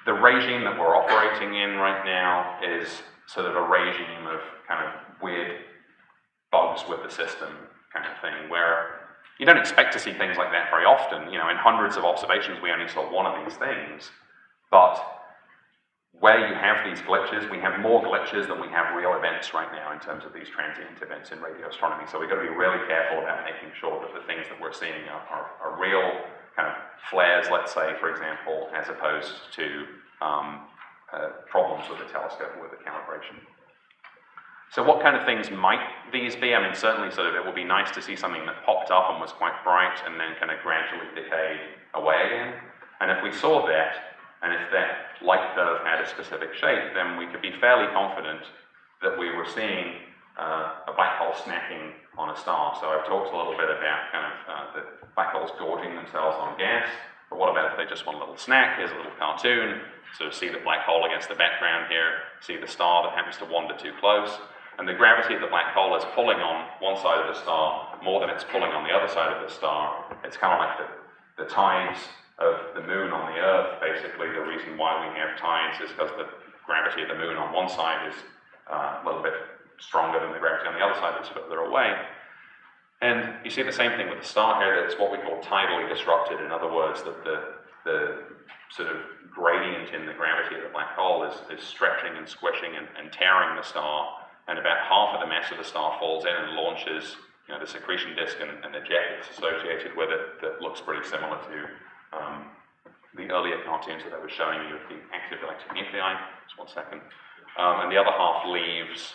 the regime that we're operating in right now is sort of a regime of kind of weird bugs with the system kind of thing, where you don't expect to see things like that very often. In hundreds of observations, we only saw one of these things. But where you have these glitches, we have more glitches than we have real events right now in terms of these transient events in radio astronomy. So we've got to be really careful about making sure that the things that we're seeing are real kind of flares, let's say, for example, as opposed to problems with the telescope or with the calibration. So what kind of things might these be? I mean, certainly it would be nice to see something that popped up and was quite bright and then kind of gradually decayed away again. And if we saw that, and if that light curve had a specific shape, then we could be fairly confident that we were seeing a black hole snacking on a star. So I've talked a little bit about kind of the black holes gorging themselves on gas, but what about if they just want a little snack? Here's a little cartoon. So see the black hole against the background here, see the star that happens to wander too close. And the gravity of the black hole is pulling on one side of the star more than it's pulling on the other side of the star. It's kind of like the tides of the moon on the Earth. Basically, the reason why we have tides is because the gravity of the moon on one side is a little bit stronger than the gravity on the other side that's further away. And you see the same thing with the star here, that's what we call tidally disrupted. In other words, that the sort of gradient in the gravity of the black hole is stretching and squishing and tearing the star. And about half of the mass of the star falls in and launches the secretion disk and the jet that's associated with it that looks pretty similar to the earlier cartoons that I was showing you of the active electric nuclei. Just one second. And the other half leaves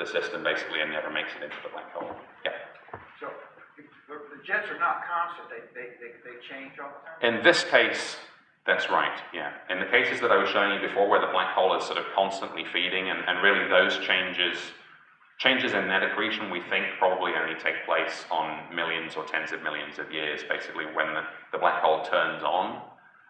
the system basically and never makes it into the black hole. Yeah. So the jets are not constant, they change all the time? In this case, That's right, yeah. In the cases that I was showing you before, where the black hole is sort of constantly feeding, and really those changes in net accretion, we think probably only take place on millions or tens of millions of years, basically when the black hole turns on,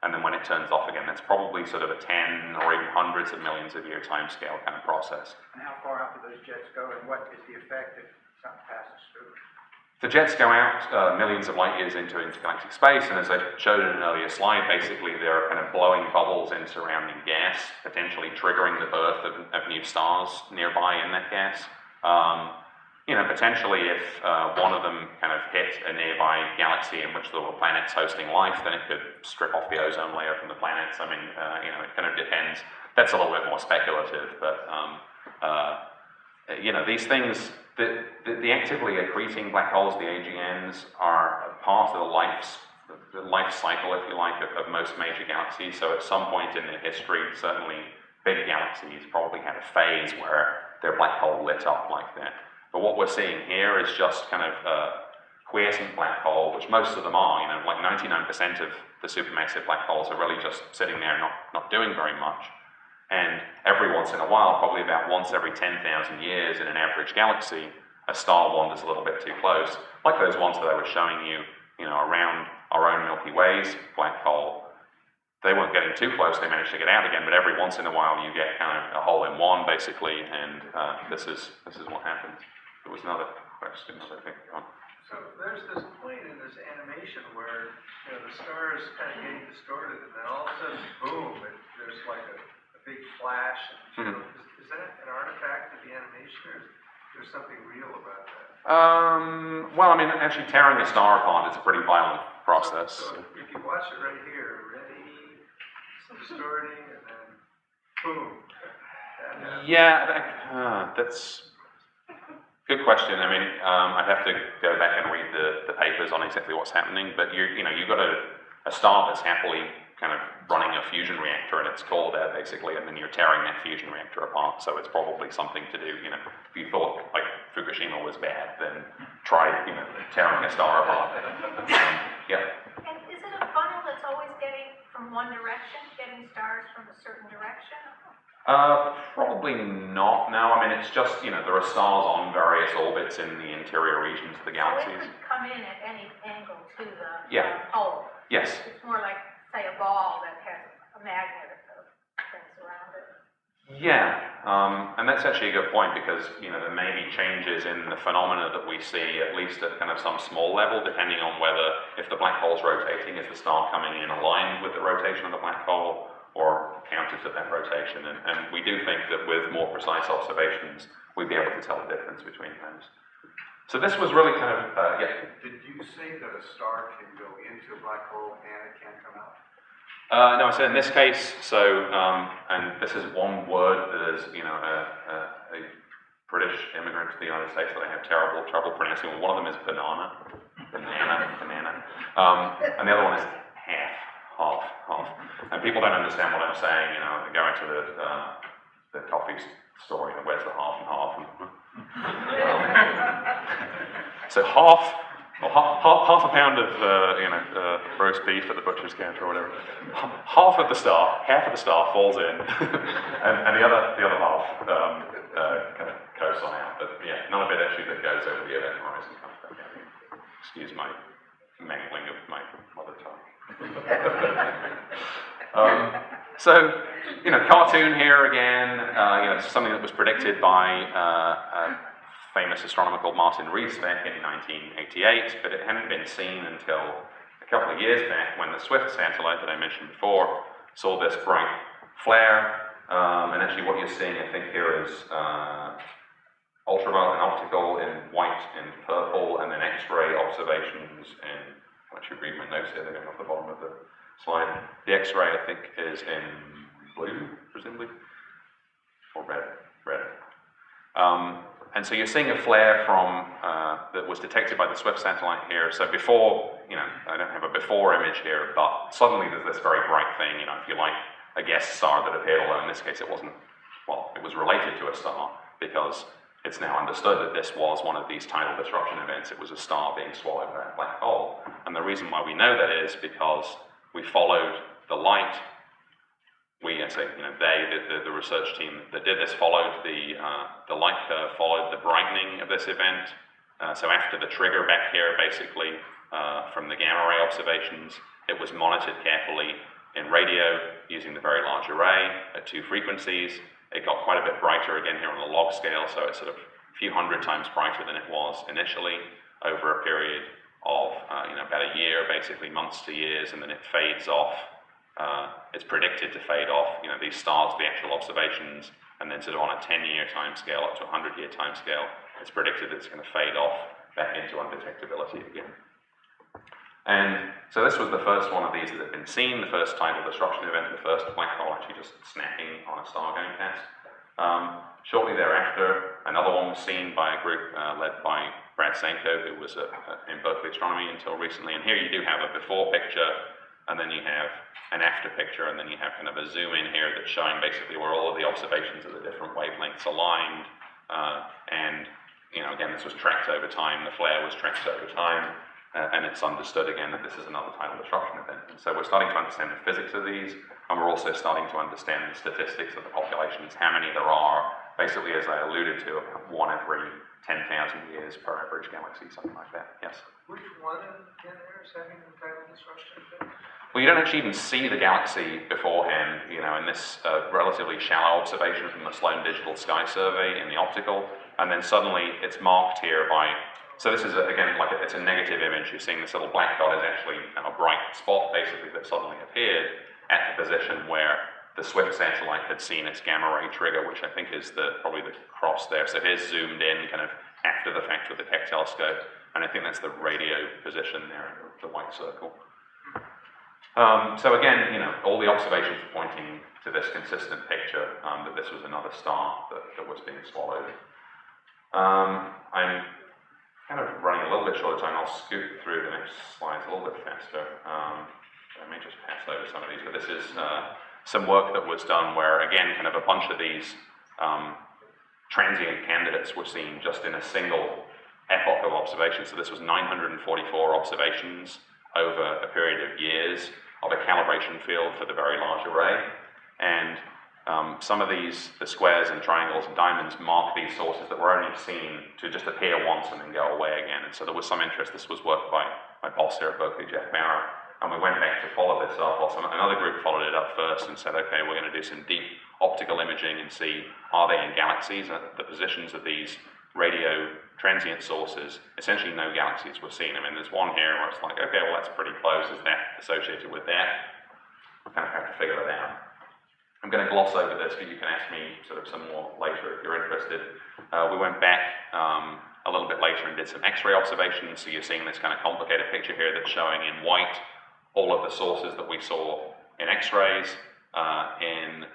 and then when it turns off again. That's probably sort of a 10 or even hundreds of millions of year time scale kind of process. And how far out do those jets go, and what is the effect if something passes through? The jets go out millions of light years into intergalactic space, and as I showed in an earlier slide, basically they're kind of blowing bubbles in surrounding gas, potentially triggering the birth of new stars nearby in that gas. Potentially if one of them kind of hit a nearby galaxy in which there were planets hosting life, then it could strip off the ozone layer from the planets. I mean, it kind of depends. That's a little bit more speculative, but these things, the actively accreting black holes, the AGNs, are a part of the life cycle, if you like, of most major galaxies. So at some point in their history, certainly big galaxies probably had a phase where their black hole lit up like that. But what we're seeing here is just kind of a quiescent black hole, which most of them are. Like 99% of the supermassive black holes are really just sitting there not doing very much. And every once in a while, probably about once every 10,000 years in an average galaxy, a star wanders a little bit too close, like those ones that I was showing you, around our own Milky Way's black hole. They weren't getting too close, they managed to get out again, but every once in a while you get kind of a hole in one, basically, and this is what happens. There was another question, I think. So there's this point in this animation where, the star is kind of getting distorted, and then all of a sudden, boom, there's like a big flash. And, is that an artifact of the animation, or is there something real about that? Well, I mean, actually tearing a star apart is a pretty violent process. So if you watch it right here, ready, distorting, and then boom. Yeah, that's a good question. I mean, I'd have to go back and read the papers on exactly what's happening, but you've got a star that's happily kind of running a fusion reactor, and it's cold there basically, and then you're tearing that fusion reactor apart, so it's probably something to do, if you thought like Fukushima was bad, then try, tearing a star apart. Yeah. And is it a funnel that's always getting from one direction, getting stars from a certain direction? Probably not, no. I mean, it's just, there are stars on various orbits in the interior regions of the galaxies. So it could come in at any angle to the pole. Yes. It's more like, say, a ball that has a magnet of things around it. Yeah, and that's actually a good point, because, there may be changes in the phenomena that we see, at least at kind of some small level, depending on whether, if the black hole's rotating, is the star coming in aligned with the rotation of the black hole, or counter to that rotation, and we do think that with more precise observations, we'd be able to tell the difference between those. So this was really kind of, Did you say that a star can go into a black hole and it can't come out? No, I said in this case, so, and this is one word that is, a British immigrant to the United States that I have terrible trouble pronouncing. One of them is banana, and the other one is half. And people don't understand what I'm saying, they go into the coffee store, where's the half and half? So half a pound of, roast beef at the butcher's counter or whatever. Half of the star falls in, and the other half kind of coasts on out. But yeah, none of it actually that goes over the event horizon comes back out. Excuse my mangling of my mother tongue. So, cartoon here again, something that was predicted by a famous astronomer called Martin Rees back in 1988, but it hadn't been seen until a couple of years back when the Swift satellite that I mentioned before saw this bright flare, and actually what you're seeing, I think, here is ultraviolet and optical in white and purple, and then X-ray observations in, I'll actually read my notes here, they're going off the bottom of the slide. The X-ray, I think, is in blue, presumably, or red. And so you're seeing a flare from, that was detected by the Swift satellite here. So before, I don't have a before image here, but suddenly there's this very bright thing, if you like, a guest star that appeared, although in this case it wasn't, well, it was related to a star, because it's now understood that this was one of these tidal disruption events. It was a star being swallowed by a black hole. And the reason why we know that is because we followed the light, I say, the research team that did this followed the light curve, followed the brightening of this event. So after the trigger back here, basically, from the gamma ray observations, it was monitored carefully in radio using the very large array at 2 frequencies. It got quite a bit brighter again here on the log scale, so it's sort of a few hundred times brighter than it was initially over a period of about a year, basically months to years, and then it fades off. It's predicted to fade off, these stars, the actual observations, and then sort of on a 10-year time scale up to a 100-year time scale, it's predicted that it's going to fade off back into undetectability again. And so this was the first one of these that had been seen, the first tidal disruption event, the first black hole actually just snapping on a star going past. Shortly thereafter, another one was seen by a group led by Brad Sanko, who was in Berkeley Astronomy until recently. And here you do have a before picture, and then you have an after picture, and then you have kind of a zoom in here that's showing basically where all of the observations of the different wavelengths aligned. And again, this was tracked over time, the flare was tracked over time, and it's understood again that this is another tidal disruption event. And so we're starting to understand the physics of these, and we're also starting to understand the statistics of the populations, how many there are, basically, as I alluded to, about 1 every 10,000 years per average galaxy, something like that. Yes? Which one of the there is having the tidal disruption event? Well, you don't actually even see the galaxy beforehand, in this relatively shallow observation from the Sloan Digital Sky Survey in the optical, and then suddenly it's marked here by, so this is, again, it's a negative image. You're seeing this little black dot is actually a bright spot, basically, that suddenly appeared at the position where the Swift satellite had seen its gamma ray trigger, which I think is probably the cross there. So here's zoomed in kind of after the fact with the Keck telescope, and I think that's the radio position there, the white circle. So again, all the observations are pointing to this consistent picture, that this was another star that was being swallowed. I'm kind of running a little bit short of time. I'll scoot through the next slides a little bit faster. I may just pass over some of these, but this is some work that was done where, again, kind of a bunch of these transient candidates were seen just in a single epoch of observations. So this was 944 observations over a period of years of a calibration field for the very large array. And some of these, the squares and triangles and diamonds, mark these sources that were only seen to just appear once and then go away again. And so there was some interest. This was work by my boss here at Berkeley, Jeff Barrow. And we went back to follow this up, while another group followed it up first and said, okay, we're going to do some deep optical imaging and see, are they in galaxies? The positions of these radio transient sources, essentially no galaxies were seen. I mean, there's one here where it's like, okay, well, that's pretty close. Is that associated with that? We kind of have to figure it out. I'm going to gloss over this, but you can ask me sort of some more later if you're interested. We went back a little bit later and did some X-ray observations. So you're seeing this kind of complicated picture here that's showing in white all of the sources that we saw in X-rays, in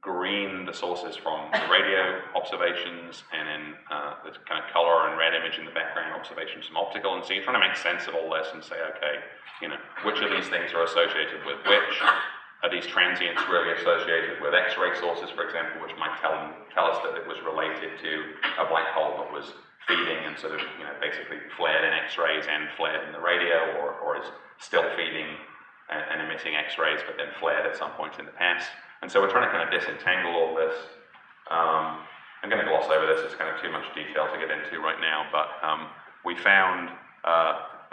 green the sources from the radio observations, and in the kind of color and red image in the background observations from optical. And so you're trying to make sense of all this and say, okay, which of these things are associated with which? Are these transients really associated with X-ray sources, for example, which might tell us that it was related to a black hole that was feeding and sort of, basically flared in X-rays and flared in the radio, or is still feeding and emitting X-rays, but then flared at some point in the past. And so we're trying to kind of disentangle all this. I'm going to gloss over this. It's kind of too much detail to get into right now, but we found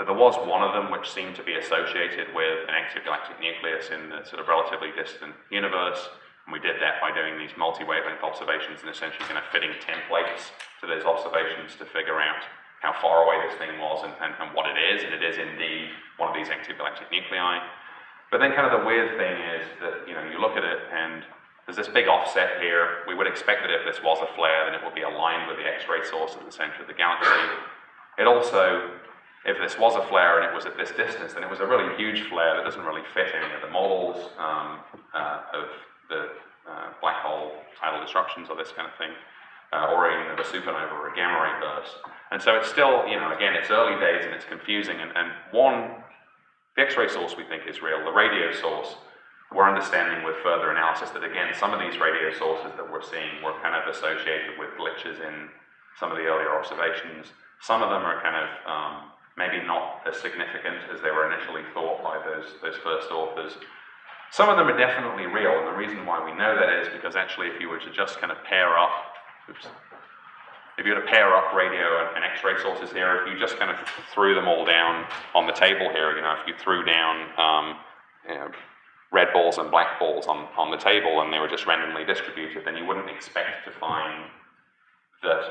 that there was one of them which seemed to be associated with an active galactic nucleus in the sort of relatively distant universe. And we did that by doing these multi-wavelength observations and essentially kind of fitting templates to those observations to figure out how far away this thing was and what it is. And it is indeed one of these active galactic nuclei. But then kind of the weird thing is that, you look at it and there's this big offset here. We would expect that if this was a flare, then it would be aligned with the X-ray source at the center of the galaxy. It also, if this was a flare and it was at this distance, then it was a really huge flare that doesn't really fit any of the models of the black hole tidal disruptions or this kind of thing, or even of a supernova or a gamma ray burst. And so it's still, again, it's early days and it's confusing. And the X-ray source we think is real. The radio source, we're understanding with further analysis that, again, some of these radio sources that we're seeing were kind of associated with glitches in some of the earlier observations. Some of them are kind of maybe not as significant as they were initially thought by those first authors. Some of them are definitely real, and the reason why we know that is because actually if you were to just kind of pair up, if you were to pair up radio and X-ray sources here, if you just kind of threw them all down on the table here, if you threw down red balls and black balls on the table and they were just randomly distributed, then you wouldn't expect to find that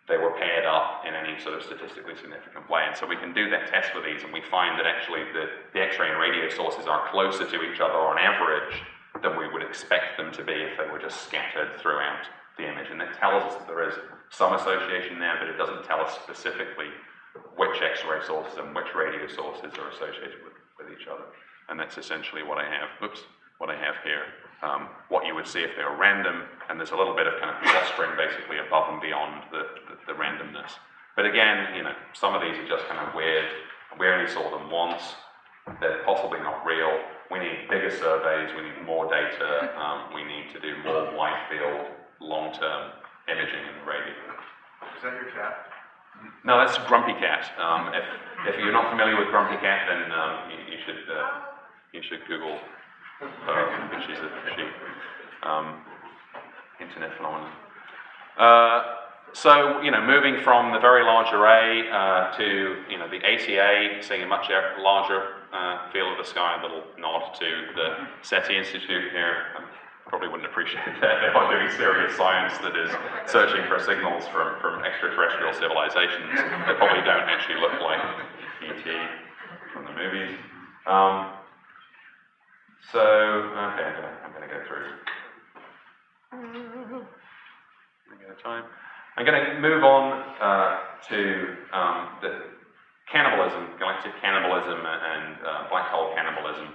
they were paired up in any sort of statistically significant way. And so we can do that test with these, and we find that actually the X-ray and radio sources are closer to each other on average than we would expect them to be if they were just scattered throughout the image. And that tells us that there is some association there, but it doesn't tell us specifically which X-ray sources and which radio sources are associated with each other. And that's essentially what I have. What I have here. What you would see if they were random, and there's a little bit of kind of clustering basically above and beyond the randomness. But again, some of these are just kind of weird. We only saw them once. They're possibly not real. We need bigger surveys. We need more data. We need to do more wide field, long-term imaging in the radio. Is that your cat? No, that's Grumpy Cat. If you're not familiar with Grumpy Cat, then you should Google her, but she's a internet phenomenon. So, moving from the very large array to, the ATA, seeing a much larger field of the sky, a little nod to the SETI Institute here. Probably wouldn't appreciate that if I'm doing serious science that is searching for signals from extraterrestrial civilizations that probably don't actually look like ET from the movies. Okay, I'm going to go through. I'm going to move on to the cannibalism, galactic cannibalism, and black hole cannibalism.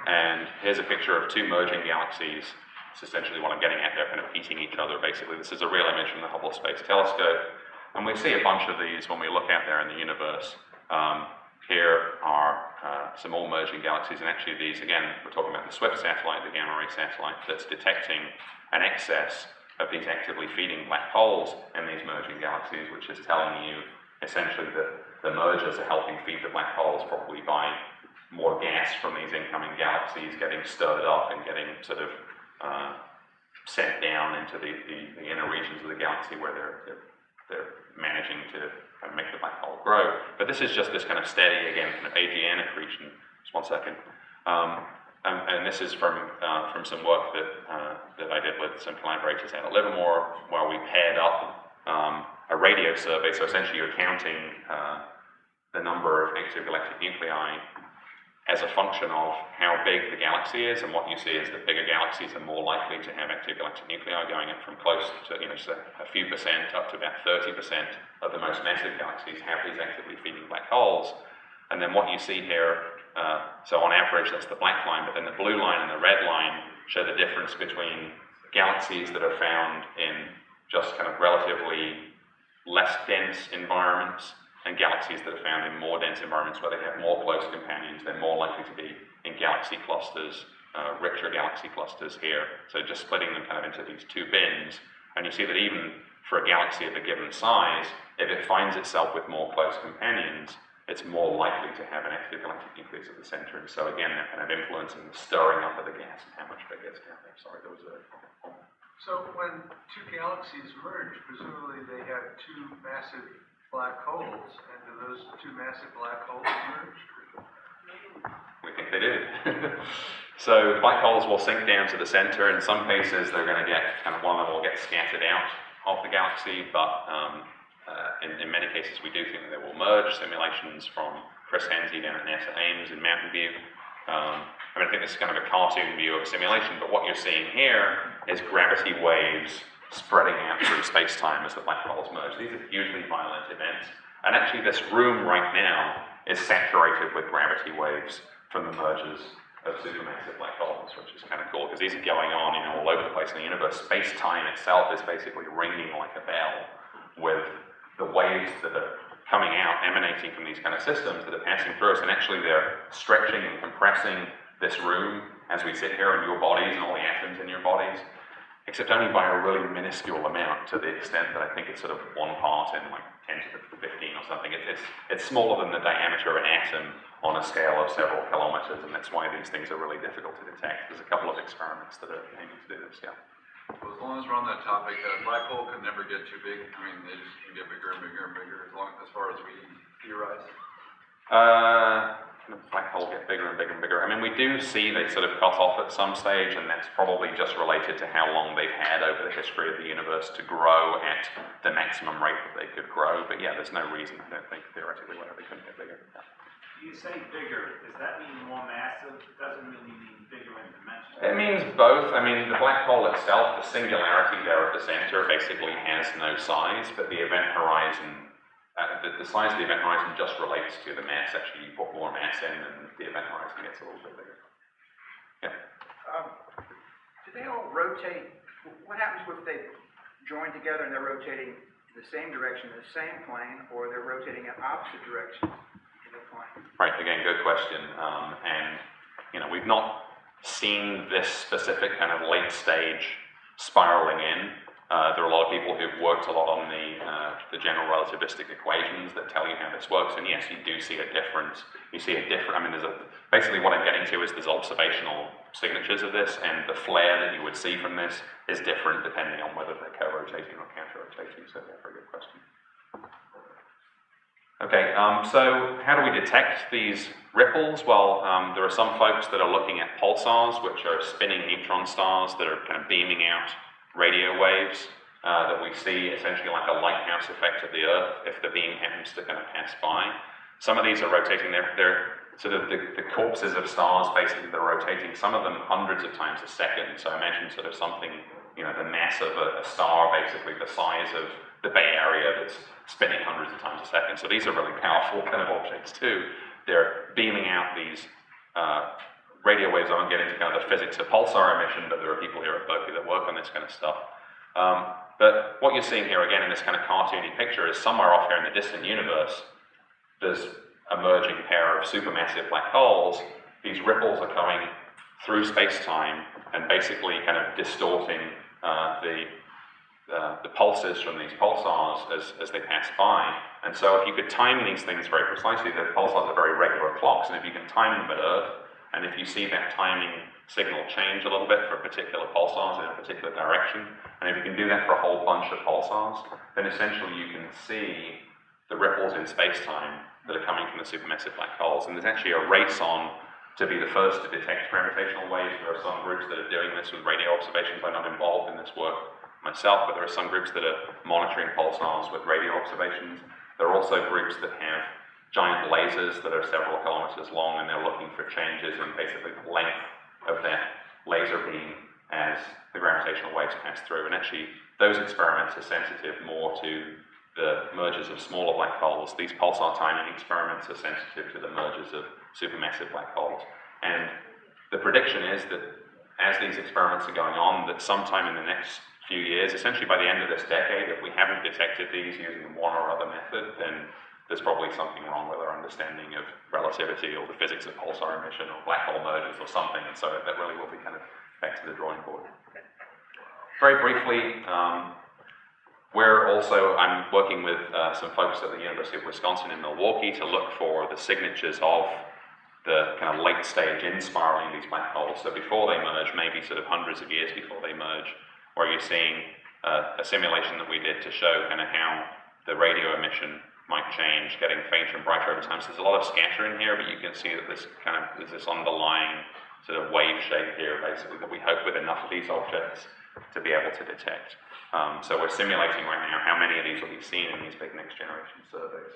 And here's a picture of two merging galaxies. It's essentially what I'm getting at. They're kind of eating each other, basically. This is a real image from the Hubble Space Telescope. And we see a bunch of these when we look out there in the universe. Here are some all merging galaxies, and actually these, again, we're talking about the SWIFT satellite, the gamma ray satellite, that's detecting an excess of these actively feeding black holes in these merging galaxies, which is telling you essentially that the mergers are helping feed the black holes, probably by more gas from these incoming galaxies getting stirred up and getting sort of sent down into the inner regions of the galaxy where they're managing to kind of make the black hole grow. But this is just this kind of steady, again, kind of AGN accretion. Just one second. And this is from some work that I did with some collaborators out at Livermore, where we paired up a radio survey. So essentially you're counting the number of active galactic nuclei as a function of how big the galaxy is, and what you see is that bigger galaxies are more likely to have active galactic nuclei, going up from close to just a few percent up to about 30% of the most massive galaxies have these actively feeding black holes. And then what you see here, so on average that's the black line, but then the blue line and the red line show the difference between galaxies that are found in just kind of relatively less dense environments and galaxies that are found in more dense environments where they have more close companions. They're more likely to be in galaxy clusters, richer galaxy clusters here. So just splitting them kind of into these two bins, and you see that even for a galaxy of a given size, if it finds itself with more close companions, it's more likely to have an active galactic nucleus at the center. And so again, they're kind of influencing the stirring up of the gas and how much that gets down there. Sorry, there was a... So when two galaxies merge, presumably they have two massive black holes, and do those two massive black holes merge? We think they do. So black holes will sink down to the center. In some cases, they're going to get, kind of one of them will get scattered out of the galaxy, but in many cases, we do think that they will merge. Simulations from Chris Hansey down at NASA Ames in Mountain View. I think this is kind of a cartoon view of a simulation, but what you're seeing here is gravity waves spreading out through space-time as the black holes merge. These are hugely violent events. And actually this room right now is saturated with gravity waves from the mergers of supermassive black holes, which is kind of cool, because these are going on all over the place in the universe. Space-time itself is basically ringing like a bell with the waves that are coming out, emanating from these kind of systems that are passing through us, and actually they're stretching and compressing this room as we sit here in your bodies and all the atoms in your bodies. except only by a really minuscule amount, to the extent that I think it's sort of 1 part in like 10 to the 15 or something. It's smaller than the diameter of an atom on a scale of several kilometers, and that's why these things are really difficult to detect. There's a couple of experiments that are aiming to do this, yeah. Well, as long as we're on that topic, a black hole can never get too big. I mean, they just can get bigger and bigger and bigger as far as we theorize. The black hole get bigger and bigger and bigger. I mean, we do see they sort of cut off at some stage, and that's probably just related to how long they've had over the history of the universe to grow at the maximum rate that they could grow. But yeah, there's no reason, I don't think, theoretically, why they couldn't get bigger. You say bigger, does that mean more massive? It doesn't really mean bigger in dimension. It means both. I mean, the black hole itself, the singularity there at the center, basically has no size, but the event horizon, the size of the event horizon just relates to the mass. Actually, you put more mass in, and the event horizon gets a little bit bigger. Yeah. Do they all rotate? What happens if they join together and they're rotating in the same direction, in the same plane, or they're rotating in opposite directions in the plane? Right. Again, good question. And we've not seen this specific kind of late stage spiraling in. There are a lot of people who've worked a lot on the general relativistic equations that tell you how this works, and yes, you do see a difference. You see a different, I mean, basically what I'm getting to is there's observational signatures of this, and the flare that you would see from this is different depending on whether they're co-rotating or counter-rotating, so yeah, very good question. Okay, so how do we detect these ripples? Well, there are some folks that are looking at pulsars, which are spinning neutron stars that are kind of beaming out radio waves that we see essentially like a lighthouse effect of the Earth if the beam happens to kind of pass by. Some of these are rotating, they're sort of the corpses of stars basically that are rotating, some of them hundreds of times a second. So imagine sort of something, the mass of a star, basically the size of the Bay Area that's spinning hundreds of times a second. So these are really powerful kind of objects too. They're beaming out these radio waves. I won't get into kind of the physics of pulsar emission, but there are people here at Berkeley that work on this kind of stuff. But what you're seeing here again in this kind of cartoony picture is somewhere off here in the distant universe, there's a merging pair of supermassive black holes. These ripples are coming through space-time and basically kind of distorting the pulses from these pulsars as they pass by. And so if you could time these things very precisely, the pulsars are very regular clocks, and if you can time them at Earth, and if you see that timing signal change a little bit for particular pulsars in a particular direction, and if you can do that for a whole bunch of pulsars, then essentially you can see the ripples in space-time that are coming from the supermassive black holes. And there's actually a race on to be the first to detect gravitational waves. There are some groups that are doing this with radio observations. I'm not involved in this work myself, but there are some groups that are monitoring pulsars with radio observations. There are also groups that have giant lasers that are several kilometers long, and they're looking for changes in basically the length of that laser beam as the gravitational waves pass through. And actually, those experiments are sensitive more to the mergers of smaller black holes. These pulsar timing experiments are sensitive to the mergers of supermassive black holes. And the prediction is that as these experiments are going on, that sometime in the next few years, essentially by the end of this decade, if we haven't detected these using one or other method, then there's probably something wrong with our understanding of relativity or the physics of pulsar emission or black hole mergers or something, and so that really will be kind of back to the drawing board. Very briefly, I'm working with some folks at the University of Wisconsin in Milwaukee to look for the signatures of the kind of late stage in spiraling these black holes. So before they merge, maybe sort of hundreds of years before they merge, where you're seeing a simulation that we did to show kind of how the radio emission might change, getting fainter and brighter over time. So there's a lot of scattering here, but you can see that there's this underlying sort of wave shape here, basically, that we hope with enough of these objects to be able to detect. So we're simulating right now how many of these will be seen in these big next generation surveys.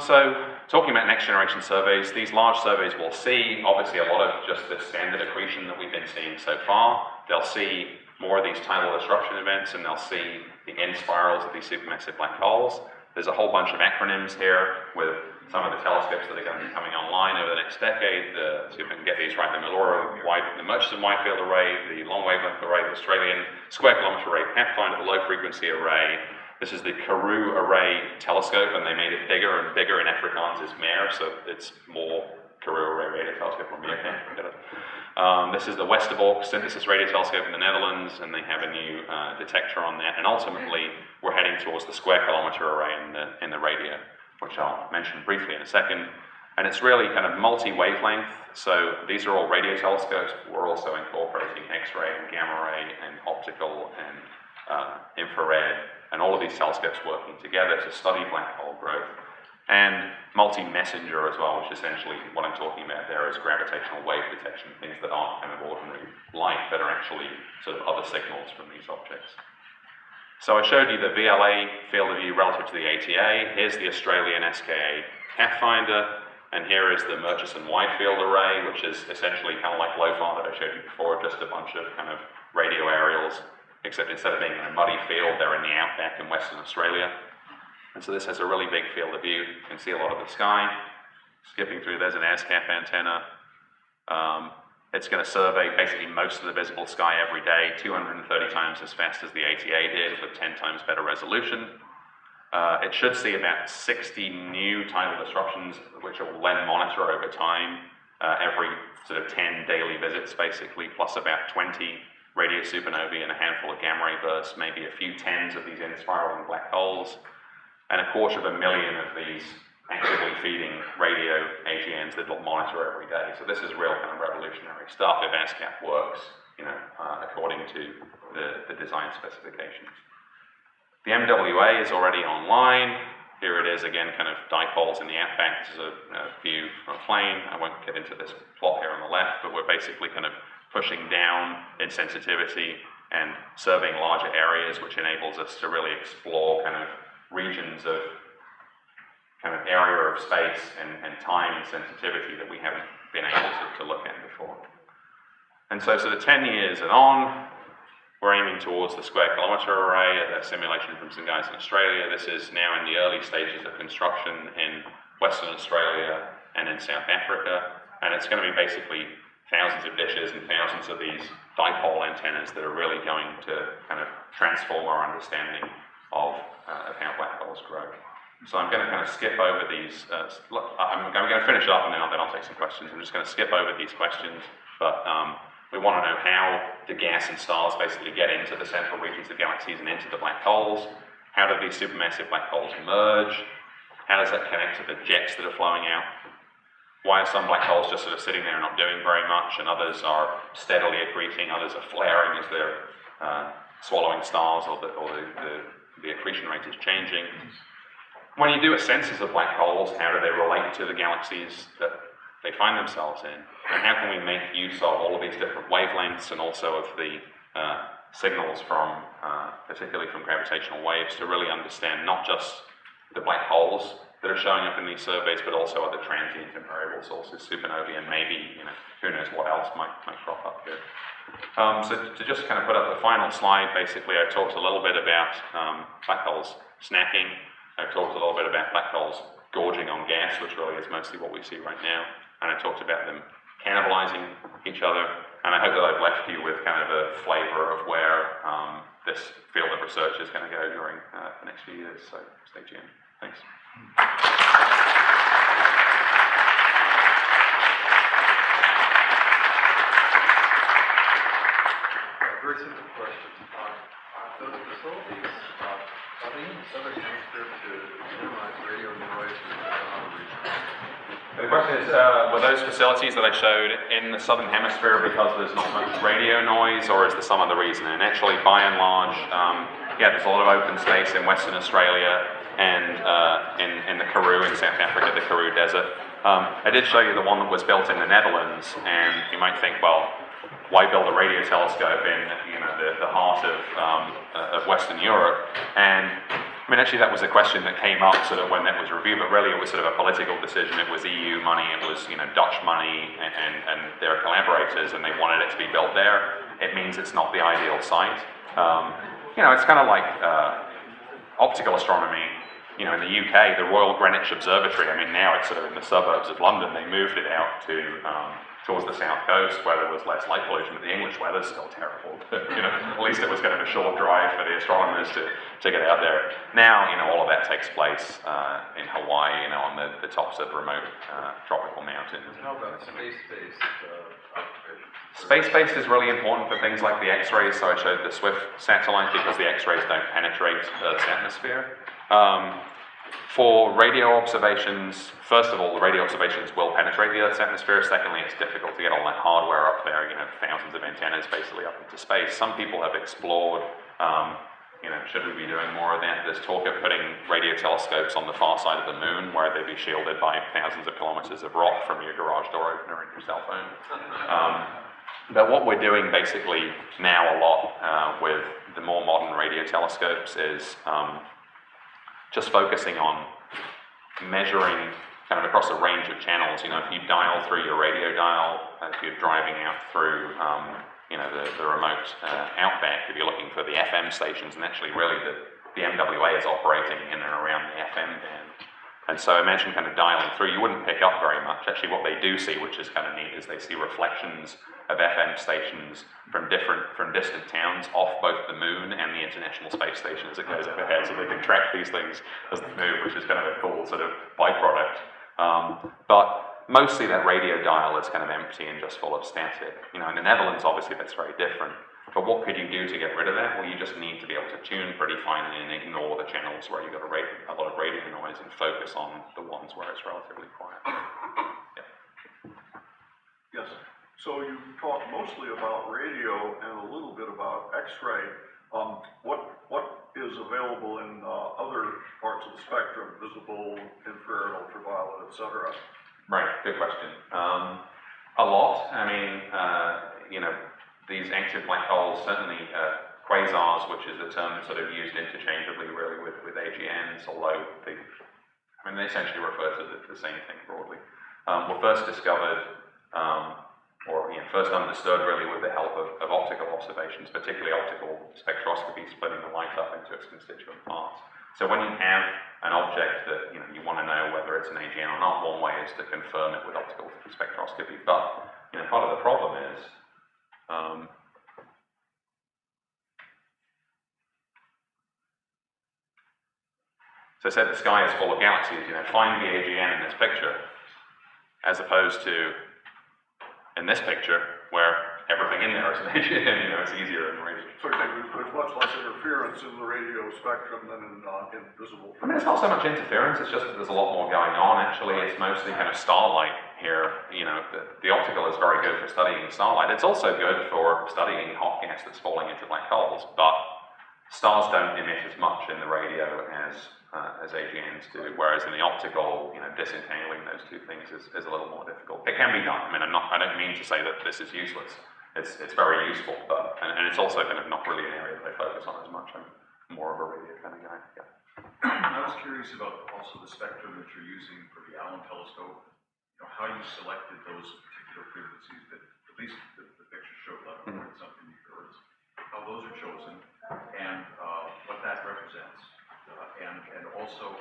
So talking about next generation surveys, these large surveys will see obviously a lot of just the standard accretion that we've been seeing so far. They'll see more of these tidal disruption events, and they'll see the end spirals of these supermassive black holes. There's a whole bunch of acronyms here with some of the telescopes that are going to be coming online over the next decade. See if I can get these right: the Murchison Wide Field Array, the Long Wavelength Array, the Australian Square Kilometre Array, Pathfinder, the Low Frequency Array. This is the Karoo Array telescope, and they made it bigger and bigger. In Afrikaans is meer, so it's more Karoo Array radio telescope or meer. This is the Westerbork Synthesis Radio Telescope in the Netherlands, and they have a new detector on that. And ultimately, we're heading towards the square kilometer array in the radio, which I'll mention briefly in a second. And it's really kind of multi-wavelength. So these are all radio telescopes, but we're also incorporating X-ray and gamma ray and optical and infrared, and all of these telescopes working together to study black hole growth. And multi-messenger as well, which essentially what I'm talking about there is gravitational wave detection, things that aren't kind of ordinary light, but are actually sort of other signals from these objects. So I showed you the VLA field of view relative to the ATA. Here's the Australian SKA Pathfinder, and here is the Murchison Wide Field Array, which is essentially kind of like LOFAR that I showed you before, just a bunch of kind of radio aerials, except instead of being in a muddy field, they're in the outback in Western Australia. And so this has a really big field of view. You can see a lot of the sky. Skipping through, there's an ASCAP antenna. It's going to survey basically most of the visible sky every day, 230 times as fast as the ATA did, with 10 times better resolution. It should see about 60 new tidal disruptions, which it will then monitor over time, every sort of 10 daily visits, basically, plus about 20 radio supernovae and a handful of gamma ray bursts, maybe a few tens of these in-spiraling black holes, and 250,000 of these actively feeding radio AGNs that will monitor every day. So this is real kind of revolutionary stuff if ASCAP works, according to the design specifications. The MWA is already online. Here it is again, kind of dipoles in the outback. This is a view from a plane. I won't get into this plot here on the left, but we're basically kind of pushing down in sensitivity and surveying larger areas, which enables us to really explore kind of regions of kind of area of space and time and sensitivity that we haven't been able to look at before. And so sort of 10 years and on, we're aiming towards the square kilometer array, a simulation from some guys in Australia. This is now in the early stages of construction in Western Australia and in South Africa, and it's going to be basically thousands of dishes and thousands of these dipole antennas that are really going to kind of transform our understanding of how black holes grow. So I'm going to kind of skip over these. I'm going to finish up and then I'll take some questions. I'm just going to skip over these questions, but we want to know how do gas and stars basically get into the central regions of galaxies and into the black holes? How do these supermassive black holes merge? How does that connect to the jets that are flowing out? Why are some black holes just sort of sitting there and not doing very much, and others are steadily accreting, others are flaring as they're swallowing stars, or the accretion rate is changing? When you do a census of black holes, how do they relate to the galaxies that they find themselves in? And how can we make use of all of these different wavelengths and also of the signals from, particularly from gravitational waves, to really understand not just the black holes that are showing up in these surveys, but also other transient and variable sources, supernovae, and maybe, who knows what else might crop up here. So to just kind of put up the final slide, basically I talked a little bit about black holes snacking. I talked a little bit about black holes gorging on gas, which really is mostly what we see right now. And I talked about them cannibalizing each other. And I hope that I've left you with kind of a flavor of where this field of research is going to go during the next few years. So stay tuned. Thanks. Very simple question. Those facilities, are they in the southern hemisphere to minimize radio noise? The question is, were those facilities that I showed in the southern hemisphere because there's not much radio noise, or is there some other reason? And actually, by and large, there's a lot of open space in Western Australia and in the Karoo in South Africa, the Karoo Desert. I did show you the one that was built in the Netherlands, and you might think, well, why build a radio telescope in the heart of Western Europe? And I mean, actually, that was a question that came up sort of when that was reviewed, but really it was sort of a political decision. It was EU money, it was Dutch money, and their collaborators, and they wanted it to be built there. It means it's not the ideal site. It's kind of like optical astronomy. you know, in the UK, the Royal Greenwich Observatory, I mean, now it's sort of in the suburbs of London. They moved it out to towards the south coast where there was less light pollution, but the English weather's still terrible. You know, at least it was kind of a short drive for the astronomers to get out there. Now, you know, all of that takes place in Hawaii, you know, on the tops of remote tropical mountains. How about space-based observations? Space-based is really important for things like the X-rays, so I showed the SWIFT satellite because the X-rays don't penetrate Earth's atmosphere. For radio observations, first of all, the radio observations will penetrate the Earth's atmosphere. Secondly, it's difficult to get all that hardware up there, you know, thousands of antennas basically up into space. Some people have explored, you know, should we be doing more of that? There's talk of putting radio telescopes on the far side of the moon where they'd be shielded by thousands of kilometers of rock from your garage door opener and your cell phone. But what we're doing basically now a lot with the more modern radio telescopes is just focusing on measuring kind of across a range of channels. You know, if you dial through your radio dial, if you're driving out through, you know, the remote outback, if you're looking for the FM stations, and actually really the MWA is operating in and around the FM band. And so imagine kind of dialing through, you wouldn't pick up very much. Actually what they do see, which is kind of neat, is they see reflections of FM stations from distant towns off both the moon and the International Space Station as it goes overhead, so they can track these things as they move, which is kind of a cool sort of byproduct. But mostly that radio dial is kind of empty and just full of static. You know, in the Netherlands, obviously that's very different. But what could you do to get rid of that? Well, you just need to be able to tune pretty finely and ignore the channels where you've got a lot of radio noise and focus on the ones where it's relatively quiet. Yeah. Yes. So you talked mostly about radio and a little bit about X-ray. What is available in other parts of the spectrum, visible, infrared, ultraviolet, etc.? Right, good question. A lot. I mean, you know, these active black holes, certainly quasars, which is a term sort of used interchangeably really with AGNs, although they essentially refer to the same thing broadly, were first discovered, or you know, first understood really with the help of optical observations, particularly optical spectroscopy, splitting the light up into its constituent parts. So when you have an object that you want to know whether it's an AGN or not, one way is to confirm it with optical spectroscopy. But you know, part of the problem is so I said the sky is full of galaxies. You know, find the AGN in this picture, as opposed to in this picture where everything in there is an AGN. You know, it's easier in radio. So there's much less interference in the radio spectrum than in visible. I mean, it's not so much interference, it's just that there's a lot more going on, actually. It's mostly kind of starlight here. You know, the optical is very good for studying starlight. It's also good for studying hot gas that's falling into black holes, but stars don't emit as much in the radio as AGNs do, whereas in the optical, you know, disentangling those two things is a little more difficult. It can be done. I mean, I don't mean to say that this is useless. It's very useful, but and it's also kind of not really an area that I focus on as much. I'm more of a radio kind of guy. Yeah. I was curious about also the spectrum that you're using for the Allen telescope. You know, how you selected those particular frequencies that at least the picture showed, like something gigahertz. How those are chosen, and what that represents, and also,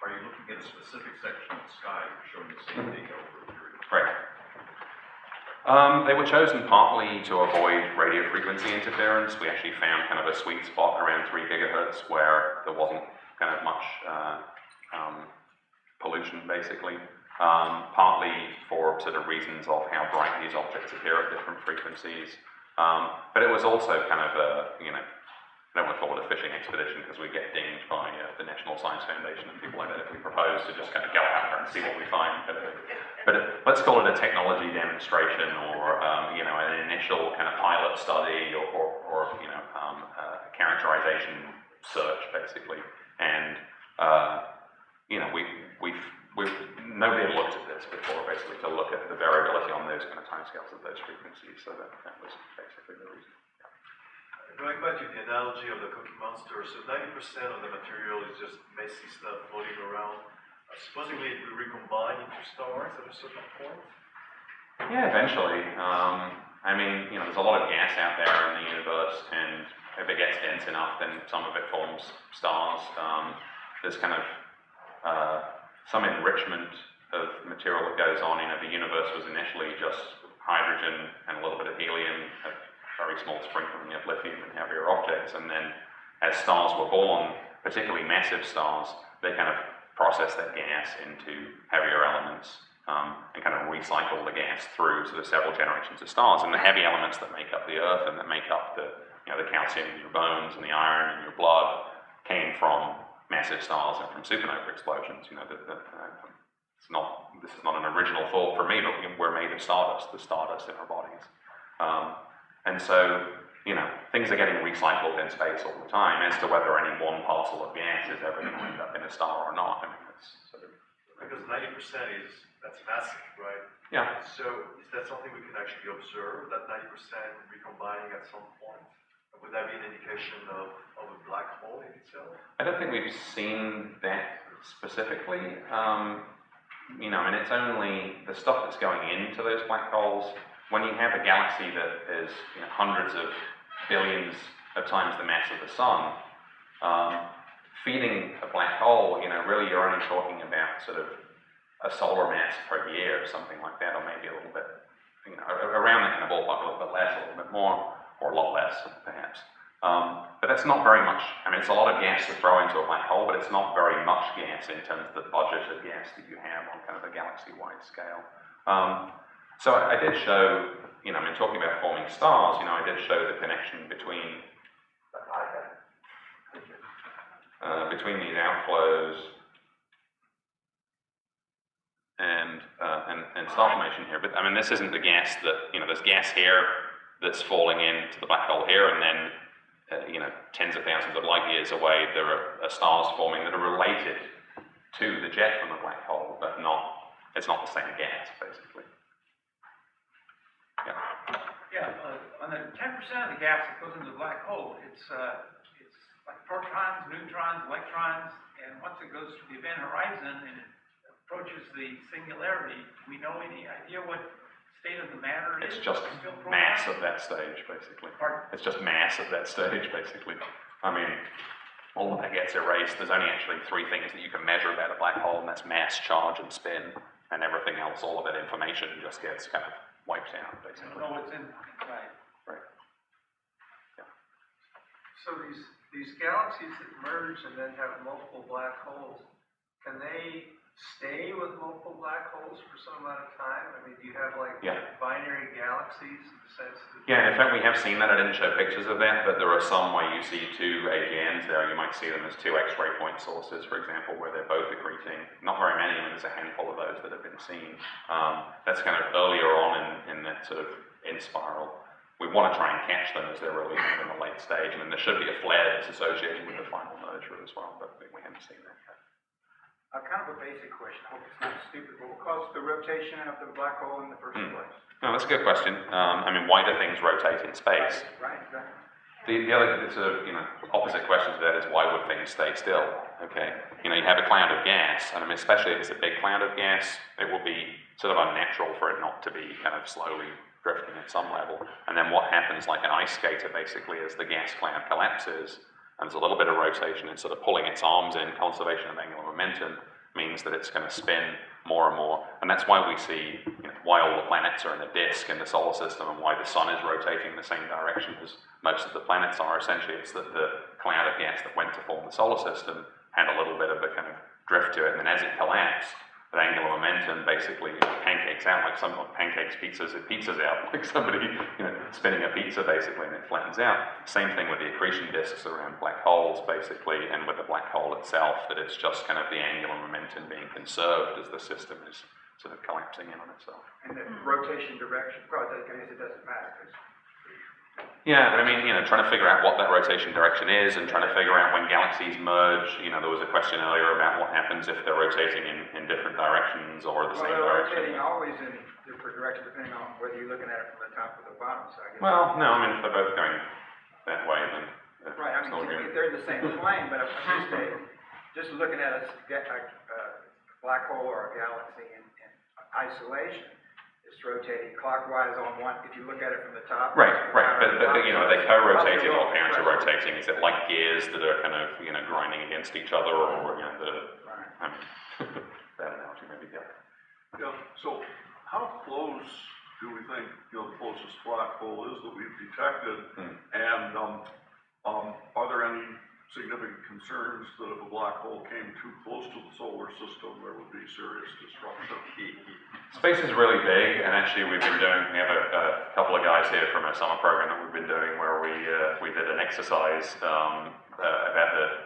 are you looking at a specific section of the sky you're showing the same data over a period of time? Right. They were chosen partly to avoid radio frequency interference. We actually found kind of a sweet spot around 3 gigahertz where there wasn't kind of much pollution, basically. Partly for sort of reasons of how bright these objects appear at different frequencies. But it was also kind of a, you know, I don't want to call it a fishing expedition because we get dinged by the National Science Foundation and people like that if we propose to just kind of go out there and see what we find. But let's call it a technology demonstration or, you know, an initial kind of pilot study or you know, a characterization search basically. And, you know, nobody had looked at this before basically to look at the variability on those kind of timescales of those frequencies. So that was basically the reason. Going back to the analogy of the Cookie Monster, so 90% of the material is just messy stuff floating around. Supposedly it will recombine into stars at a certain point? Yeah, eventually. I mean, you know, there's a lot of gas out there in the universe, and if it gets dense enough, then some of it forms stars. there's kind of some enrichment of material that goes on. You know, the universe was initially just hydrogen and a little bit of helium, a very small sprinkling of lithium and heavier objects, and then as stars were born, particularly massive stars, they kind of process that gas into heavier elements and kind of recycle the gas through sort of several generations of stars. And the heavy elements that make up the Earth and that make up the, you know, the calcium in your bones and the iron in your blood came from massive stars and from supernova explosions. You know, this is not an original thought for me, but we're made of stardust, the stardust in our bodies. And so, you know, things are getting recycled in space all the time. As to whether any one parcel of gas is ever going to end up in a star or not, I mean, it's sort of... Because 90% that's massive, right? Yeah. So is that something we can actually observe, that 90% recombining at some point? Would that be an indication of a black hole in itself? I don't think we've seen that specifically. You know, I mean, it's only the stuff that's going into those black holes. When you have a galaxy that is, you know, hundreds of billions of times the mass of the sun, feeding a black hole, you know, really you're only talking about sort of a solar mass per year or something like that, or maybe a little bit, you know, around that kind of ballpark, a little bit less, a little bit more, or a lot less, perhaps. But that's not very much. I mean, it's a lot of gas to throw into a black hole, but it's not very much gas in terms of the budget of gas that you have on kind of a galaxy-wide scale. So I did show, you know, I mean, talking about forming stars, you know, I did show the connection between these outflows and star formation here. But I mean, this isn't the gas that, you know, there's gas here that's falling into the black hole here, and then you know, tens of thousands of light years away, there are stars forming that are related to the jet from the black hole, but it's not the same gas, basically. Yeah. Yeah, on the 10% of the gas that goes into the black hole, it's like protons, neutrons, electrons, and once it goes to the event horizon and it approaches the singularity, do we know any idea what state of the matter it's is? just mass at that stage, basically. Pardon? It's just mass at that stage, basically. I mean, all of that gets erased. There's only actually three things that you can measure about a black hole, and that's mass, charge, and spin, and everything else, all of that information just gets kind of wiped out, basically. I don't know what's inside. Right. Yeah. So these galaxies that merge and then have multiple black holes, can they stay with multiple black holes for some amount of time? I mean, do you have like binary galaxies in the sense that... Yeah, in fact, we have seen that. I didn't show pictures of that, but there are some where you see two AGNs there. You might see them as two X-ray point sources, for example, where they're both accreting. Not very many, I mean, there's a handful of those that have been seen. That's kind of earlier on in that sort of in-spiral. We want to try and catch them as they're really kind of in the late stage. I mean, there should be a flare that's associated with the final merger as well, but we haven't seen that yet. Kind of a basic question. I hope it's not stupid, but what causes the rotation of the black hole in the first place? No, that's a good question. I mean, why do things rotate in space? Right, exactly. The other sort of, you know, opposite question to that is why would things stay still? Okay, you know, you have a cloud of gas, and I mean, especially if it's a big cloud of gas, it will be sort of unnatural for it not to be kind of slowly drifting at some level. And then what happens, like an ice skater, basically, as the gas cloud collapses, and there's a little bit of rotation, it's sort of pulling its arms in. Conservation of angular momentum means that it's going to spin more and more, and that's why we see, you know, why all the planets are in a disk in the solar system, and why the sun is rotating in the same direction as most of the planets are. Essentially, it's that the cloud of gas that went to form the solar system had a little bit of a kind of drift to it, and then as it collapsed, the angular momentum basically pancakes out like some pancakes pizzas. It pizzas out like somebody, you know, spinning a pizza basically, and it flattens out. Same thing with the accretion disks around black holes basically, and with the black hole itself, that it's just kind of the angular momentum being conserved as the system is sort of collapsing in on itself. And the rotation direction, well, I guess it doesn't matter. Yeah, I mean, you know, trying to figure out what that rotation direction is and trying to figure out when galaxies merge. You know, there was a question earlier about what happens if they're rotating in different directions or the same they're direction. rotating always in different directions depending on whether you're looking at it from the top or the bottom. So I guess well, no, I mean, if they're both going that way, then... Right, I mean, if they're in the same plane, but just looking at a black hole or a galaxy in isolation, It's rotating clockwise on one, if you look at it from the top. Right. But you know, are they co-rotating or Right. counter-rotating? Is it like gears that are kind of, you know, grinding against each other, or, you know, that analogy maybe, yeah. Yeah, so how close do we think, you know, the closest black hole is that we've detected? And are there any significant concerns that if a black hole came too close to the solar system, there would be serious disruption? Space is really big, and actually we have a couple of guys here from a summer program that we've been doing where we did an exercise about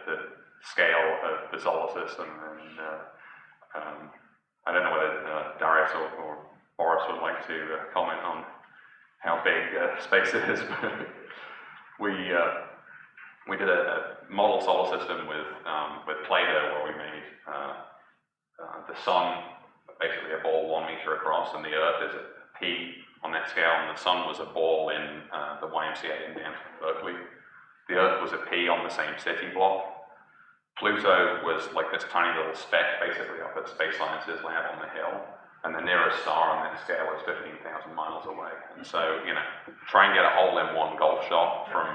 the scale of the solar system, and I don't know whether Darius or Boris would like to comment on how big space is, but we did a model solar system with Play-Doh where we made the sun basically a ball 1 meter across, and the Earth is a pea on that scale, and the sun was a ball in the YMCA in downtown Berkeley. The Earth was a pea on the same city block. Pluto was like this tiny little speck basically up at Space Sciences Lab on the hill, and the nearest star on that scale is 15,000 miles away. And so, you know, try and get a hole-in-one golf shot from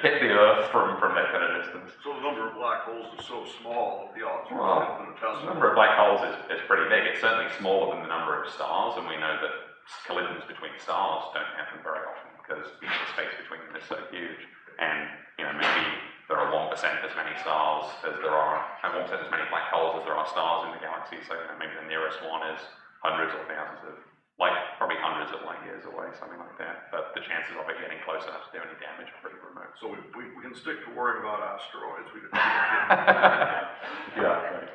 hit the Earth from that kind of distance. So the number of black holes is so small that the odds are infinitesimal. The number of black holes is pretty big. It's certainly smaller than the number of stars, and we know that collisions between stars don't happen very often because, you know, the space between them is so huge. And, you know, maybe there are 1% as many stars as there are, and 1% as many black holes as there are stars in the galaxy. So, you know, maybe the nearest one is hundreds or thousands of, probably hundreds of light years away, something like that. But the chances of it getting close enough to do any damage are pretty remote. So we can stick to worrying about asteroids. Yeah,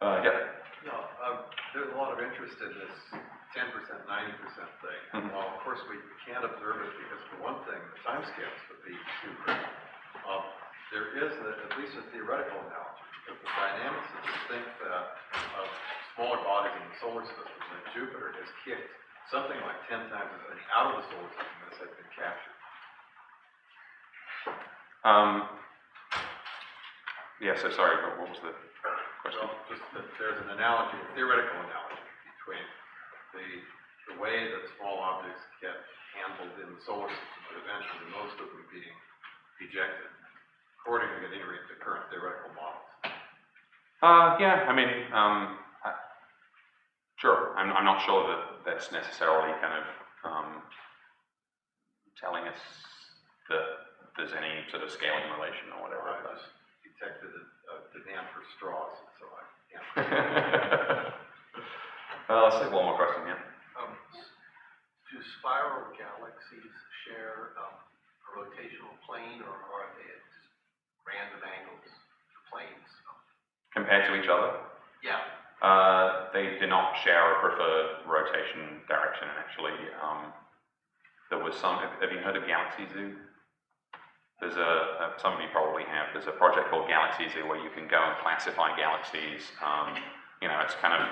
right. Yep. No, there's a lot of interest in this 10%, 90% thing. Well, of course, we can't observe it because, for one thing, the timescales would be too critical. There is at least a theoretical analogy, because the dynamicists think that smaller bodies in the solar system, that Jupiter has kicked something like 10 times as many out of the solar system as have been captured. Yeah, so sorry, what was the question? Well, just that there's an analogy, a theoretical analogy, between the way that small objects get handled in the solar system, but eventually most of them being ejected, according to any rate the current theoretical models. Yeah, I mean, sure. I'm not sure that that's necessarily kind of telling us that there's any sort of scaling relation or whatever. I just detected a demand for straws, so I can't. Let's take one more question, yeah. Do spiral galaxies share a rotational plane, or are they at just random angles, planes? Compared to each other? Yeah. They do not share a preferred rotation direction, actually. There was some, have you heard of Galaxy Zoo? There's some of you probably have, there's a project called Galaxy Zoo where you can go and classify galaxies. You know, it's kind of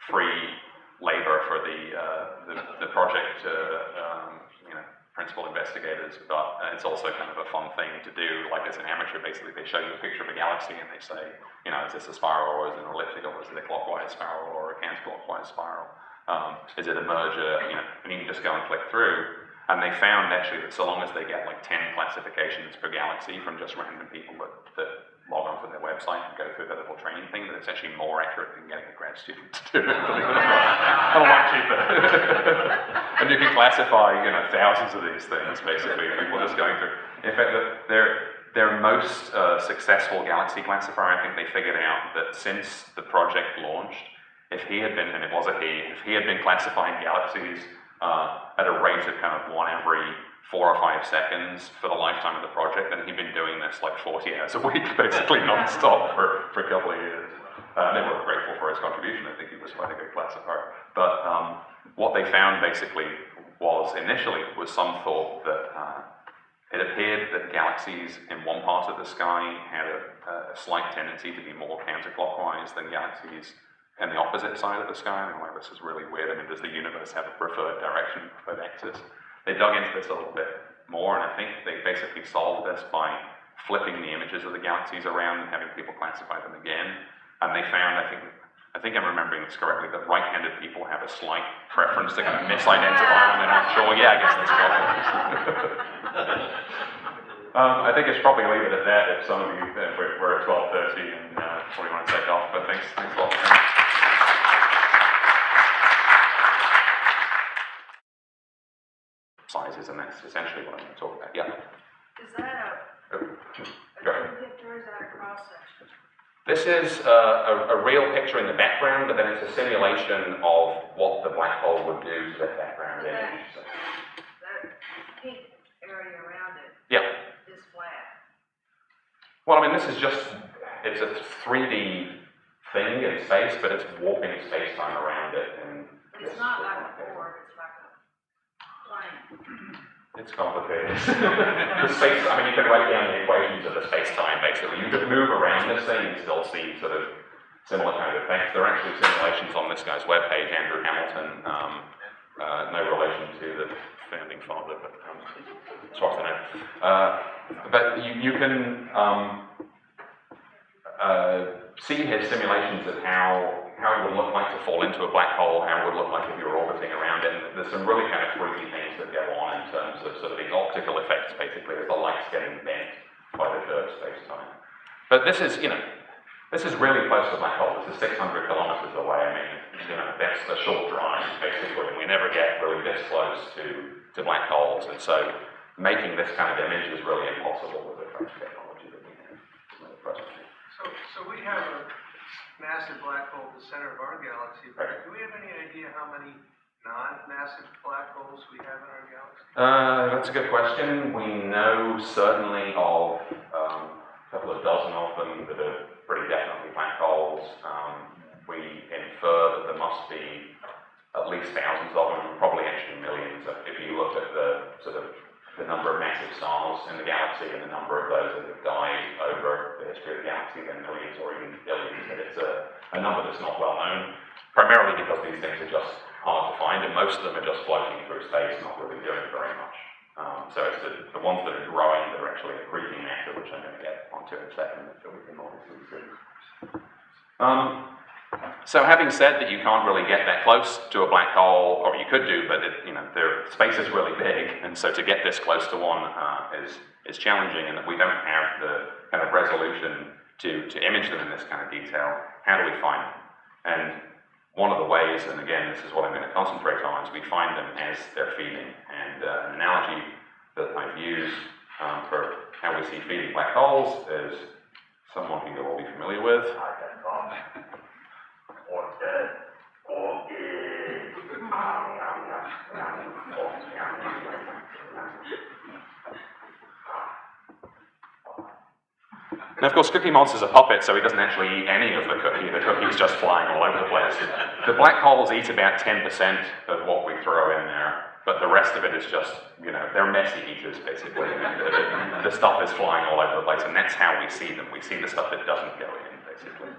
free labor for the project, you know, principal investigators, but it's also kind of a fun thing to do. Like as an amateur, basically they show you a picture of a galaxy and they say, you know, is this a spiral or is it an elliptical, is it a clockwise spiral or a counterclockwise spiral? Is it a merger, you know, and you can just go and click through. And they found actually that so long as they get like 10 classifications per galaxy from just random people that log onto their website and go through their little training thing, that it's actually more accurate than getting a grad student to do it. A lot cheaper. And you can classify, you know, thousands of these things, basically, people just going through. In fact, their most successful galaxy classifier, I think they figured out that since the project launched, if he had been, and it was a he, if he had been classifying galaxies at a rate of kind of 1 every 4 or 5 seconds for the lifetime of the project, then he'd been doing this like 40 hours a week, basically non-stop for a couple of years. They were grateful for his contribution. I think he was quite a good classifier. But what they found basically was some thought that it appeared that galaxies in one part of the sky had a slight tendency to be more counterclockwise than galaxies in the opposite side of the sky. And I'm like, this is really weird. I mean, does the universe have a preferred direction, preferred axis? They dug into this a little bit more, and I think they basically solved this by flipping the images of the galaxies around and having people classify them again. And they found, I think, I think I'm remembering this correctly, that right-handed people have a slight preference to kind of misidentify when they're not sure. Yeah, I guess that's probably. I think I should probably leave it at that if some of you, we're at 12:30 and probably want to take off, but thanks a lot. Sizes, and that's essentially what I'm going to talk about. Yeah. Is that a picture, is that a cross-section? This is a real picture in the background, but then it's a simulation of what the black hole would do to the background image. So. That pink area around it Yeah. is flat. Well, I mean, this is just, it's a 3D thing in space, but it's warping space-time around it. And but it's not like a board, it's like a plane. It's complicated. The space, I mean, you can write down the equations of the space-time, basically. You could move around this thing and still see sort of similar kind of effects. There are actually simulations on this guy's webpage, Andrew Hamilton, no relation to the founding father, but as far as I know. But you can see his simulations of how it would look like to fall into a black hole, how it would look like if you were orbiting around it, and there's some really kind of freaky things that go on in terms of sort of these optical effects, basically, as the light's getting bent by the curved space-time. But this is, this is really close to a black hole. This is 600 kilometers away. I mean, that's a short drive, basically, and we never get really this close to black holes, and so making this kind of image is really impossible with the current technology that we have presently. So we have a massive black hole at the center of our galaxy, but do we have any idea how many non-massive black holes we have in our galaxy? That's a good question. We know certainly of a couple of dozen of them that are pretty definitely black holes. We infer that there must be at least thousands of them, probably actually millions. If you look at the sort of the number of massive stars in the galaxy and the number of those that have died over the history of the galaxy, then millions or even billions. But it's a number that's not well known, primarily because these things are just hard to find, and most of them are just floating through space, not really doing very much. So it's the ones that are growing that are actually accreting matter, which I'm going to get onto in a second, that we can obviously see. So having said that you can't really get that close to a black hole, or you could do, but space is really big, and so to get this close to one is challenging, and that we don't have the kind of resolution to image them in this kind of detail. How do we find them? And one of the ways, and again, this is what I'm going to concentrate on, is we find them as they're feeding. And an analogy that I've used for how we see feeding black holes is someone who you'll all be familiar with. Now, of course, Cookie Monster's a puppet, so he doesn't actually eat any of the cookie. The cookie's just flying all over the place. The black holes eat about 10% of what we throw in there, but the rest of it is just, they're messy eaters, basically. The stuff is flying all over the place, and that's how we see them. We see the stuff that doesn't go in, basically.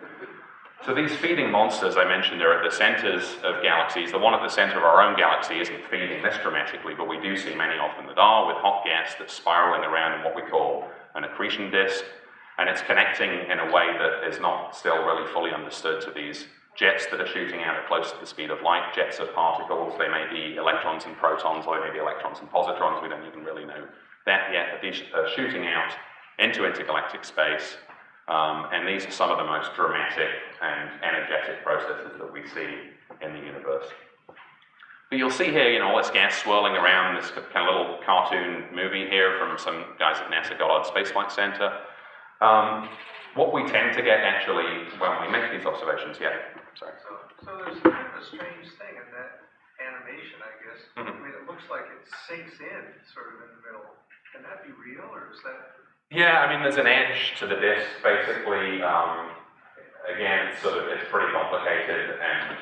So these feeding monsters I mentioned are at the centers of galaxies. The one at the center of our own galaxy isn't feeding this dramatically, but we do see many of them that are, with hot gas that's spiraling around in what we call an accretion disk. And it's connecting in a way that is not still really fully understood to these jets that are shooting out at close to the speed of light. Jets of particles, they may be electrons and protons, or they may be electrons and positrons. We don't even really know that yet, but these are shooting out into intergalactic space. And these are some of the most dramatic and energetic processes that we see in the universe. But you'll see here, all this gas swirling around, this kind of little cartoon movie here from some guys at NASA Goddard Space Flight Center. What we tend to get actually when we make these observations, So there's kind of a strange thing in that animation, I guess. I mean, it looks like it sinks in sort of in the middle. Can that be real, or is that? Yeah, I mean, there's an edge to the disk, basically. Again, it's pretty complicated and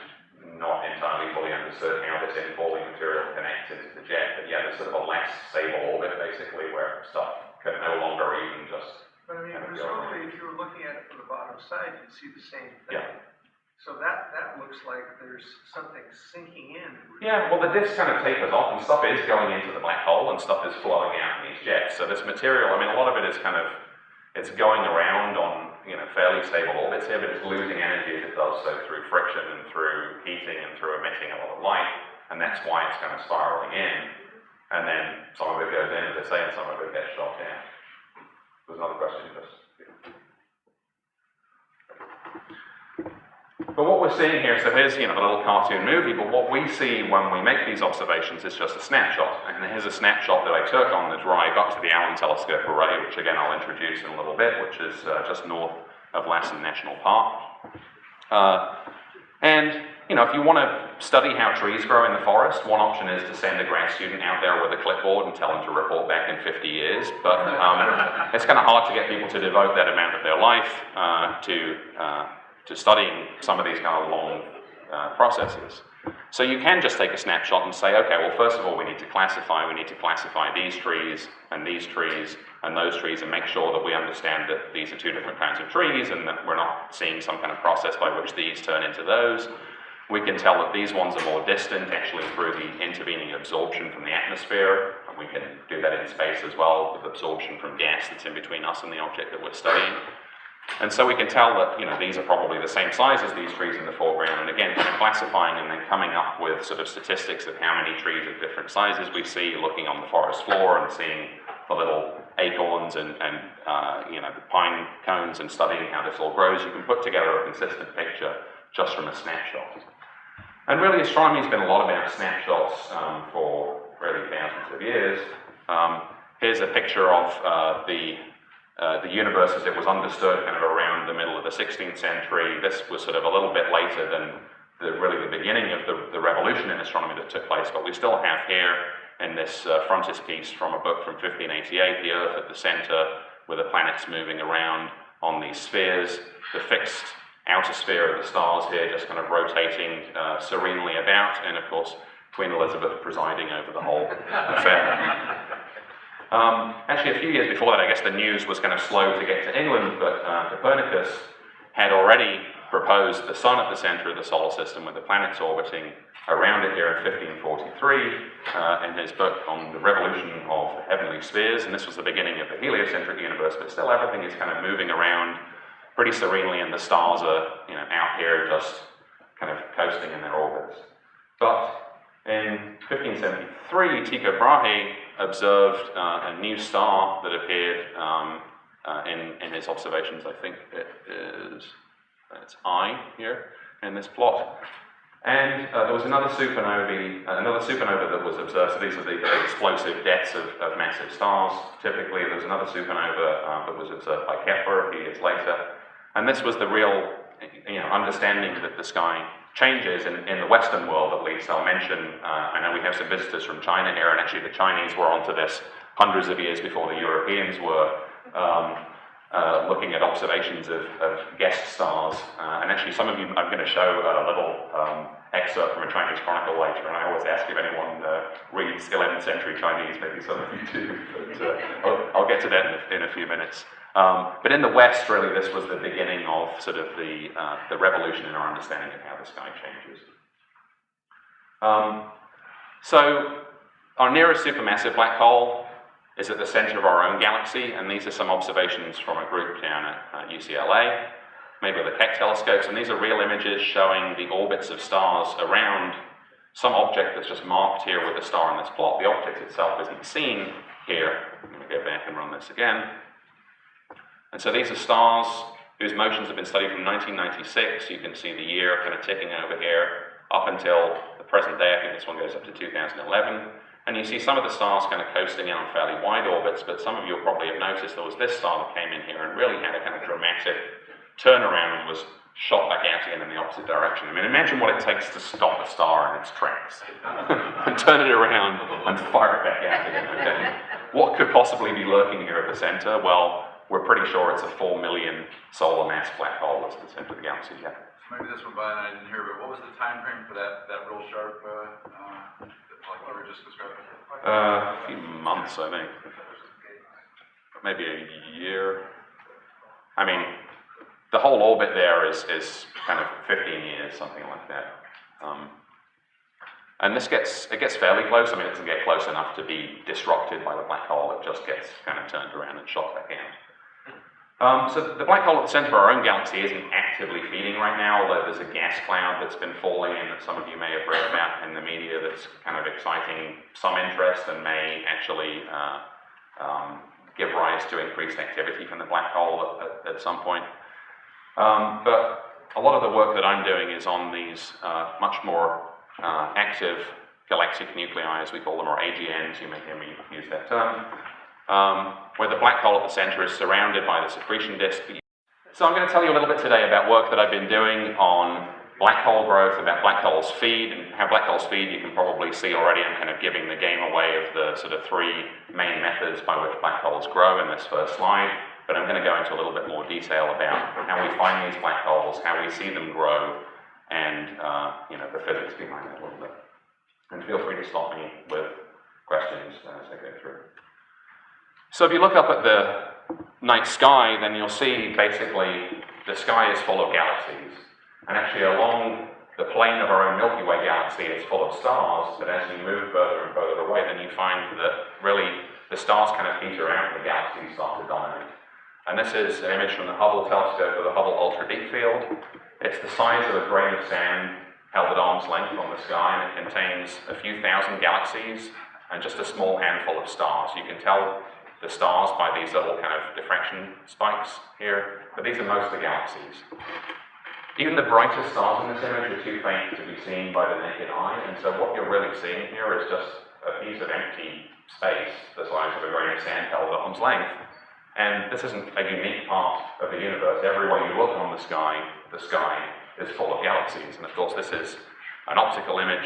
not entirely fully understood how this infalling material connects into the jet. But yeah, there's sort of a less stable orbit, basically, where stuff can no longer even just. But I mean, presumably, if you were looking at it from the bottom side, you'd see the same thing. Yeah. So that looks like there's something sinking in. Yeah, well, the disk kind of tapers off, and stuff is going into the black hole, and stuff is flowing out in these jets. So this material, I mean, a lot of it is it's going around on fairly stable orbits here, but it's losing energy as it does so through friction and through heating and through emitting a lot of light, and that's why it's kind of spiraling in. And then some of it goes in, as I say, and some of it gets shot down. There's another question, just. But what we're seeing here, so here's the little cartoon movie, but what we see when we make these observations is just a snapshot. And here's a snapshot that I took on the drive up to the Allen Telescope Array, which again I'll introduce in a little bit, which is just north of Lassen National Park. And if you want to study how trees grow in the forest, one option is to send a grad student out there with a clipboard and tell them to report back in 50 years. But it's kind of hard to get people to devote that amount of their life to studying some of these kind of long processes. So you can just take a snapshot and say, okay, well, first of all, we need to classify these trees and those trees and make sure that we understand that these are two different kinds of trees and that we're not seeing some kind of process by which these turn into those. We can tell that these ones are more distant, actually through the intervening absorption from the atmosphere. And we can do that in space as well, with absorption from gas that's in between us and the object that we're studying. And so we can tell that these are probably the same size as these trees in the foreground, and again, kind of classifying and then coming up with sort of statistics of how many trees of different sizes we see, looking on the forest floor and seeing the little acorns and the pine cones and studying how this all grows. You can put together a consistent picture just from a snapshot. And really, astronomy's been a lot about snapshots for really thousands of years. Here's a picture of the universe as it was understood kind of around the middle of the 16th century. This was sort of a little bit later than really the beginning of the revolution in astronomy that took place, but we still have here in this frontispiece from a book from 1588, the Earth at the center with the planets moving around on these spheres, the fixed outer sphere of the stars here just kind of rotating serenely about, and of course Queen Elizabeth presiding over the whole affair. Actually, a few years before that, I guess the news was kind of slow to get to England, but Copernicus had already proposed the sun at the center of the solar system with the planets orbiting around it here in 1543 in his book on the revolution of the heavenly spheres, and this was the beginning of the heliocentric universe, but still everything is kind of moving around pretty serenely, and the stars are out here just kind of coasting in their orbits. But in 1573, Tycho Brahe observed a new star that appeared in his observations. I think it's I here in this plot. And there was another supernova that was observed. So these are the explosive deaths of massive stars. Typically, there was another supernova that was observed by Kepler a few years later. And this was the real understanding that the sky changes in the Western world, at least. I'll mention, I know we have some visitors from China here, and actually the Chinese were onto this hundreds of years before the Europeans were, looking at observations of guest stars. And actually some of you, I'm going to show a little excerpt from a Chinese chronicle later, and I always ask if anyone reads 11th century Chinese, maybe some of you do, but I'll get to that in a few minutes. But in the West, really, this was the beginning of sort of the revolution in our understanding of how the sky changes. So our nearest supermassive black hole is at the center of our own galaxy, and these are some observations from a group down at UCLA, made with the Keck telescopes, and these are real images showing the orbits of stars around some object that's just marked here with a star in this plot. The object itself isn't seen here. I'm going to go back and run this again. And so these are stars whose motions have been studied from 1996. You can see the year kind of ticking over here up until the present day. I think this one goes up to 2011. And you see some of the stars kind of coasting in on fairly wide orbits, but some of you will probably have noticed there was this star that came in here and really had a kind of dramatic turnaround and was shot back out again in the opposite direction. I mean, imagine what it takes to stop a star in its tracks and turn it around and fire it back out again. Okay? What could possibly be lurking here at the center? Well, we're pretty sure it's a 4 million solar mass black hole that's at the center of the galaxy. Yeah. Maybe this one, Brian, I didn't hear, but what was the time frame for that real sharp, like you were just describing? A few months, I think. Maybe a year. I mean, the whole orbit there is kind of 15 years, something like that. And it gets fairly close. I mean, it doesn't get close enough to be disrupted by the black hole. It just gets kind of turned around and shot back out. So the black hole at the center of our own galaxy isn't actively feeding right now, although there's a gas cloud that's been falling in that some of you may have read about in the media that's kind of exciting some interest and may actually give rise to increased activity from the black hole at some point. But a lot of the work that I'm doing is on these much more active galactic nuclei, as we call them, or AGNs, you may hear me use that term, where the black hole at the center is surrounded by the accretion disk. So I'm going to tell you a little bit today about work that I've been doing on black hole growth, about black holes feed, and how black holes feed you can probably see already. I'm kind of giving the game away of the sort of three main methods by which black holes grow in this first slide, but I'm going to go into a little bit more detail about how we find these black holes, how we see them grow, and the physics behind it a little bit. And feel free to stop me with questions as I go through. So if you look up at the night sky, then you'll see basically the sky is full of galaxies. And actually along the plane of our own Milky Way galaxy, it's full of stars, but as you move further and further away, then you find that really the stars kind of peter out and the galaxies start to dominate. And this is an image from the Hubble telescope of the Hubble Ultra Deep Field. It's the size of a grain of sand held at arm's length on the sky, and it contains a few thousand galaxies and just a small handful of stars. You can tell the stars by these little kind of diffraction spikes here, but these are most of the galaxies. Even the brightest stars in this image are too faint to be seen by the naked eye, and so what you're really seeing here is just a piece of empty space the size of a grain of sand held at arm's length. And this isn't a unique part of the universe. Everywhere you look on the sky is full of galaxies. And of course, this is an optical image.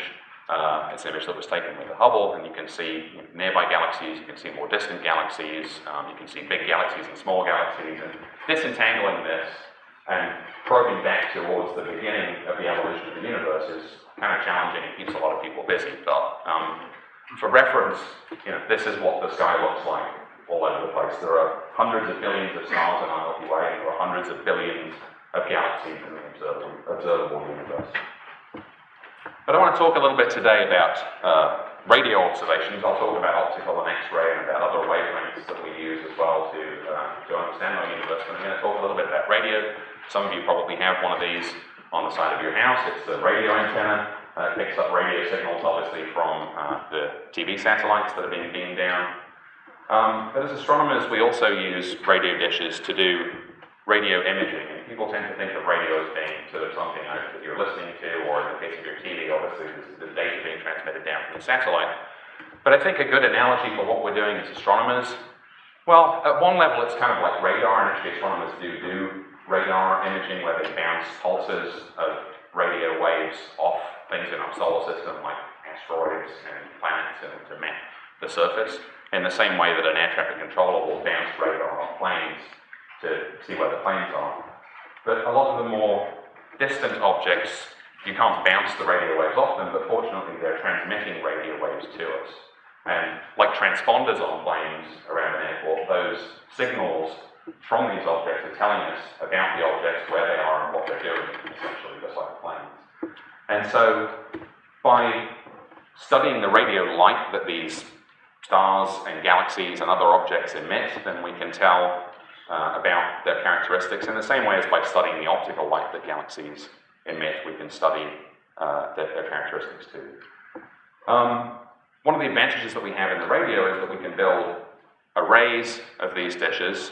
It's an image that was taken with the Hubble, and you can see nearby galaxies, you can see more distant galaxies, you can see big galaxies and small galaxies. And disentangling this and probing back towards the beginning of the evolution of the universe is kind of challenging. It keeps a lot of people busy. But for reference, this is what the sky looks like all over the place. There are hundreds of billions of stars in our Milky Way, and there are hundreds of billions of galaxies in the observable universe. But I want to talk a little bit today about radio observations. I'll talk about optical and X-ray and about other wavelengths that we use as well to understand our universe. But I'm going to talk a little bit about radio. Some of you probably have one of these on the side of your house. It's the radio antenna. It picks up radio signals, obviously, from the TV satellites that are being beamed down. But as astronomers, we also use radio dishes to do radio imaging. And people tend to think of radio as being sort of something that you're listening to, or in the case of your TV, obviously, this is the data being transmitted down from the satellite. But I think a good analogy for what we're doing as astronomers, well, at one level, it's kind of like radar, and actually astronomers do radar imaging, where they bounce pulses of radio waves off things in our solar system, like asteroids and planets, to map the surface, in the same way that an air traffic controller will bounce radar off planes to see where the planes are. But a lot of the more distant objects, you can't bounce the radio waves off them, but fortunately they're transmitting radio waves to us. And like transponders on planes around an airport, those signals from these objects are telling us about the objects, where they are, and what they're doing, essentially, just like planes. And so by studying the radio light that these stars and galaxies and other objects emit, then we can tell about their characteristics in the same way as by studying the optical light that galaxies emit, we can study their characteristics too. One of the advantages that we have in the radio is that we can build arrays of these dishes.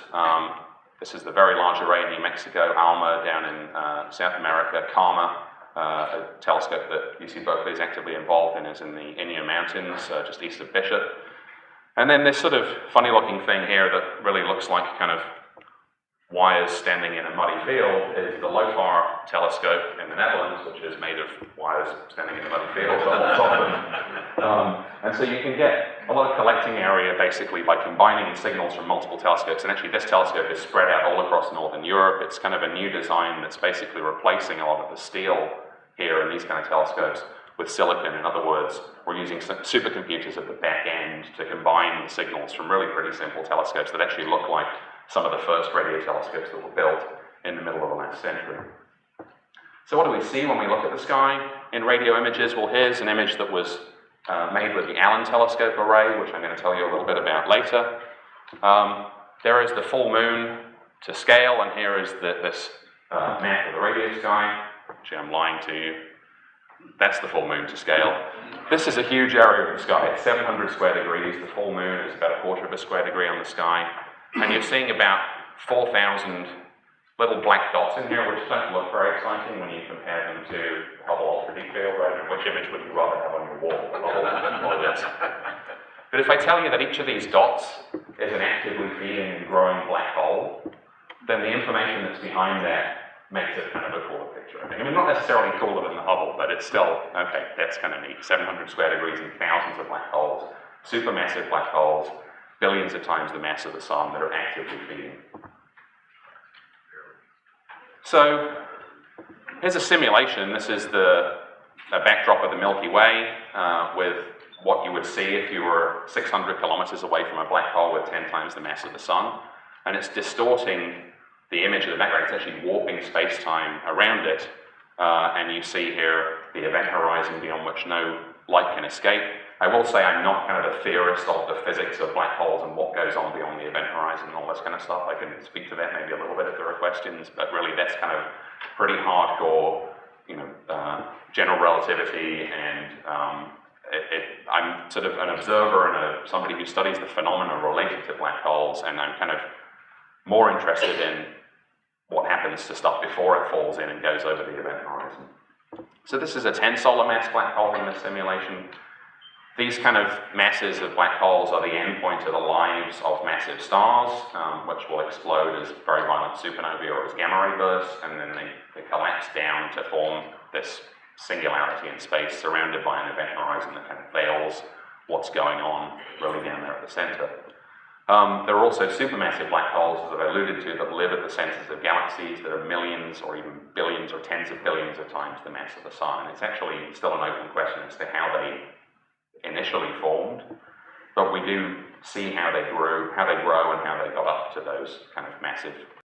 This is the very large array in New Mexico, ALMA down in South America, KAMA, a telescope that UC Berkeley is actively involved in, is in the Inyo Mountains, just east of Bishop. And then this sort of funny-looking thing here that really looks like kind of wires standing in a muddy field is the LOFAR telescope in the Netherlands, which is made of wires standing in a muddy field on top of them. And so you can get a lot of collecting area basically by combining signals from multiple telescopes. And actually this telescope is spread out all across Northern Europe. It's kind of a new design that's basically replacing a lot of the steel here in these kind of telescopes with silicon. In other words, we're using supercomputers at the back end to combine the signals from really pretty simple telescopes that actually look like some of the first radio telescopes that were built in the middle of the last century. So what do we see when we look at the sky in radio images? Well, here's an image that was made with the Allen telescope array, which I'm going to tell you a little bit about later. There is the full moon to scale, and here is this map of the radio sky. Actually, I'm lying to you. That's the full moon to scale. This is a huge area of the sky. It's 700 square degrees. The full moon is about a quarter of a square degree on the sky. And you're seeing about 4,000 little black dots in here, which don't look very exciting when you compare them to the Hubble ultraviolet field, right? And which image would you rather have on your wall, the Hubble or this? But if I tell you that each of these dots is an actively feeding and growing black hole, then the information that's behind that makes it kind of a cooler picture. I mean, not necessarily cooler than the Hubble, but it's still, okay, that's kind of neat. 700 square degrees and thousands of black holes, supermassive black holes, billions of times the mass of the sun that are actively feeding. So, here's a simulation. This is a backdrop of the Milky Way with what you would see if you were 600 kilometers away from a black hole with 10 times the mass of the sun. And it's distorting the image of the background. It's actually warping space-time around it. And you see here the event horizon beyond which no light can escape. I will say I'm not kind of a theorist of the physics of black holes and what goes on beyond the event horizon and all this kind of stuff. I can speak to that maybe a little bit if there are questions, but really that's kind of pretty hardcore, general relativity, and I'm sort of an observer and somebody who studies the phenomena related to black holes, and I'm kind of more interested in what happens to stuff before it falls in and goes over the event horizon. So this is a 10 solar mass black hole in this simulation. These kind of masses of black holes are the endpoint of the lives of massive stars, which will explode as very violent supernovae or as gamma ray bursts, and then they collapse down to form this singularity in space surrounded by an event horizon that kind of veils what's going on really down there at the center. There are also supermassive black holes, as I alluded to, that live at the centers of galaxies that are millions or even billions or tens of billions of times the mass of the sun. And it's actually still an open question as to how they initially formed, but we do see how they grew and how they got up to those kind of massive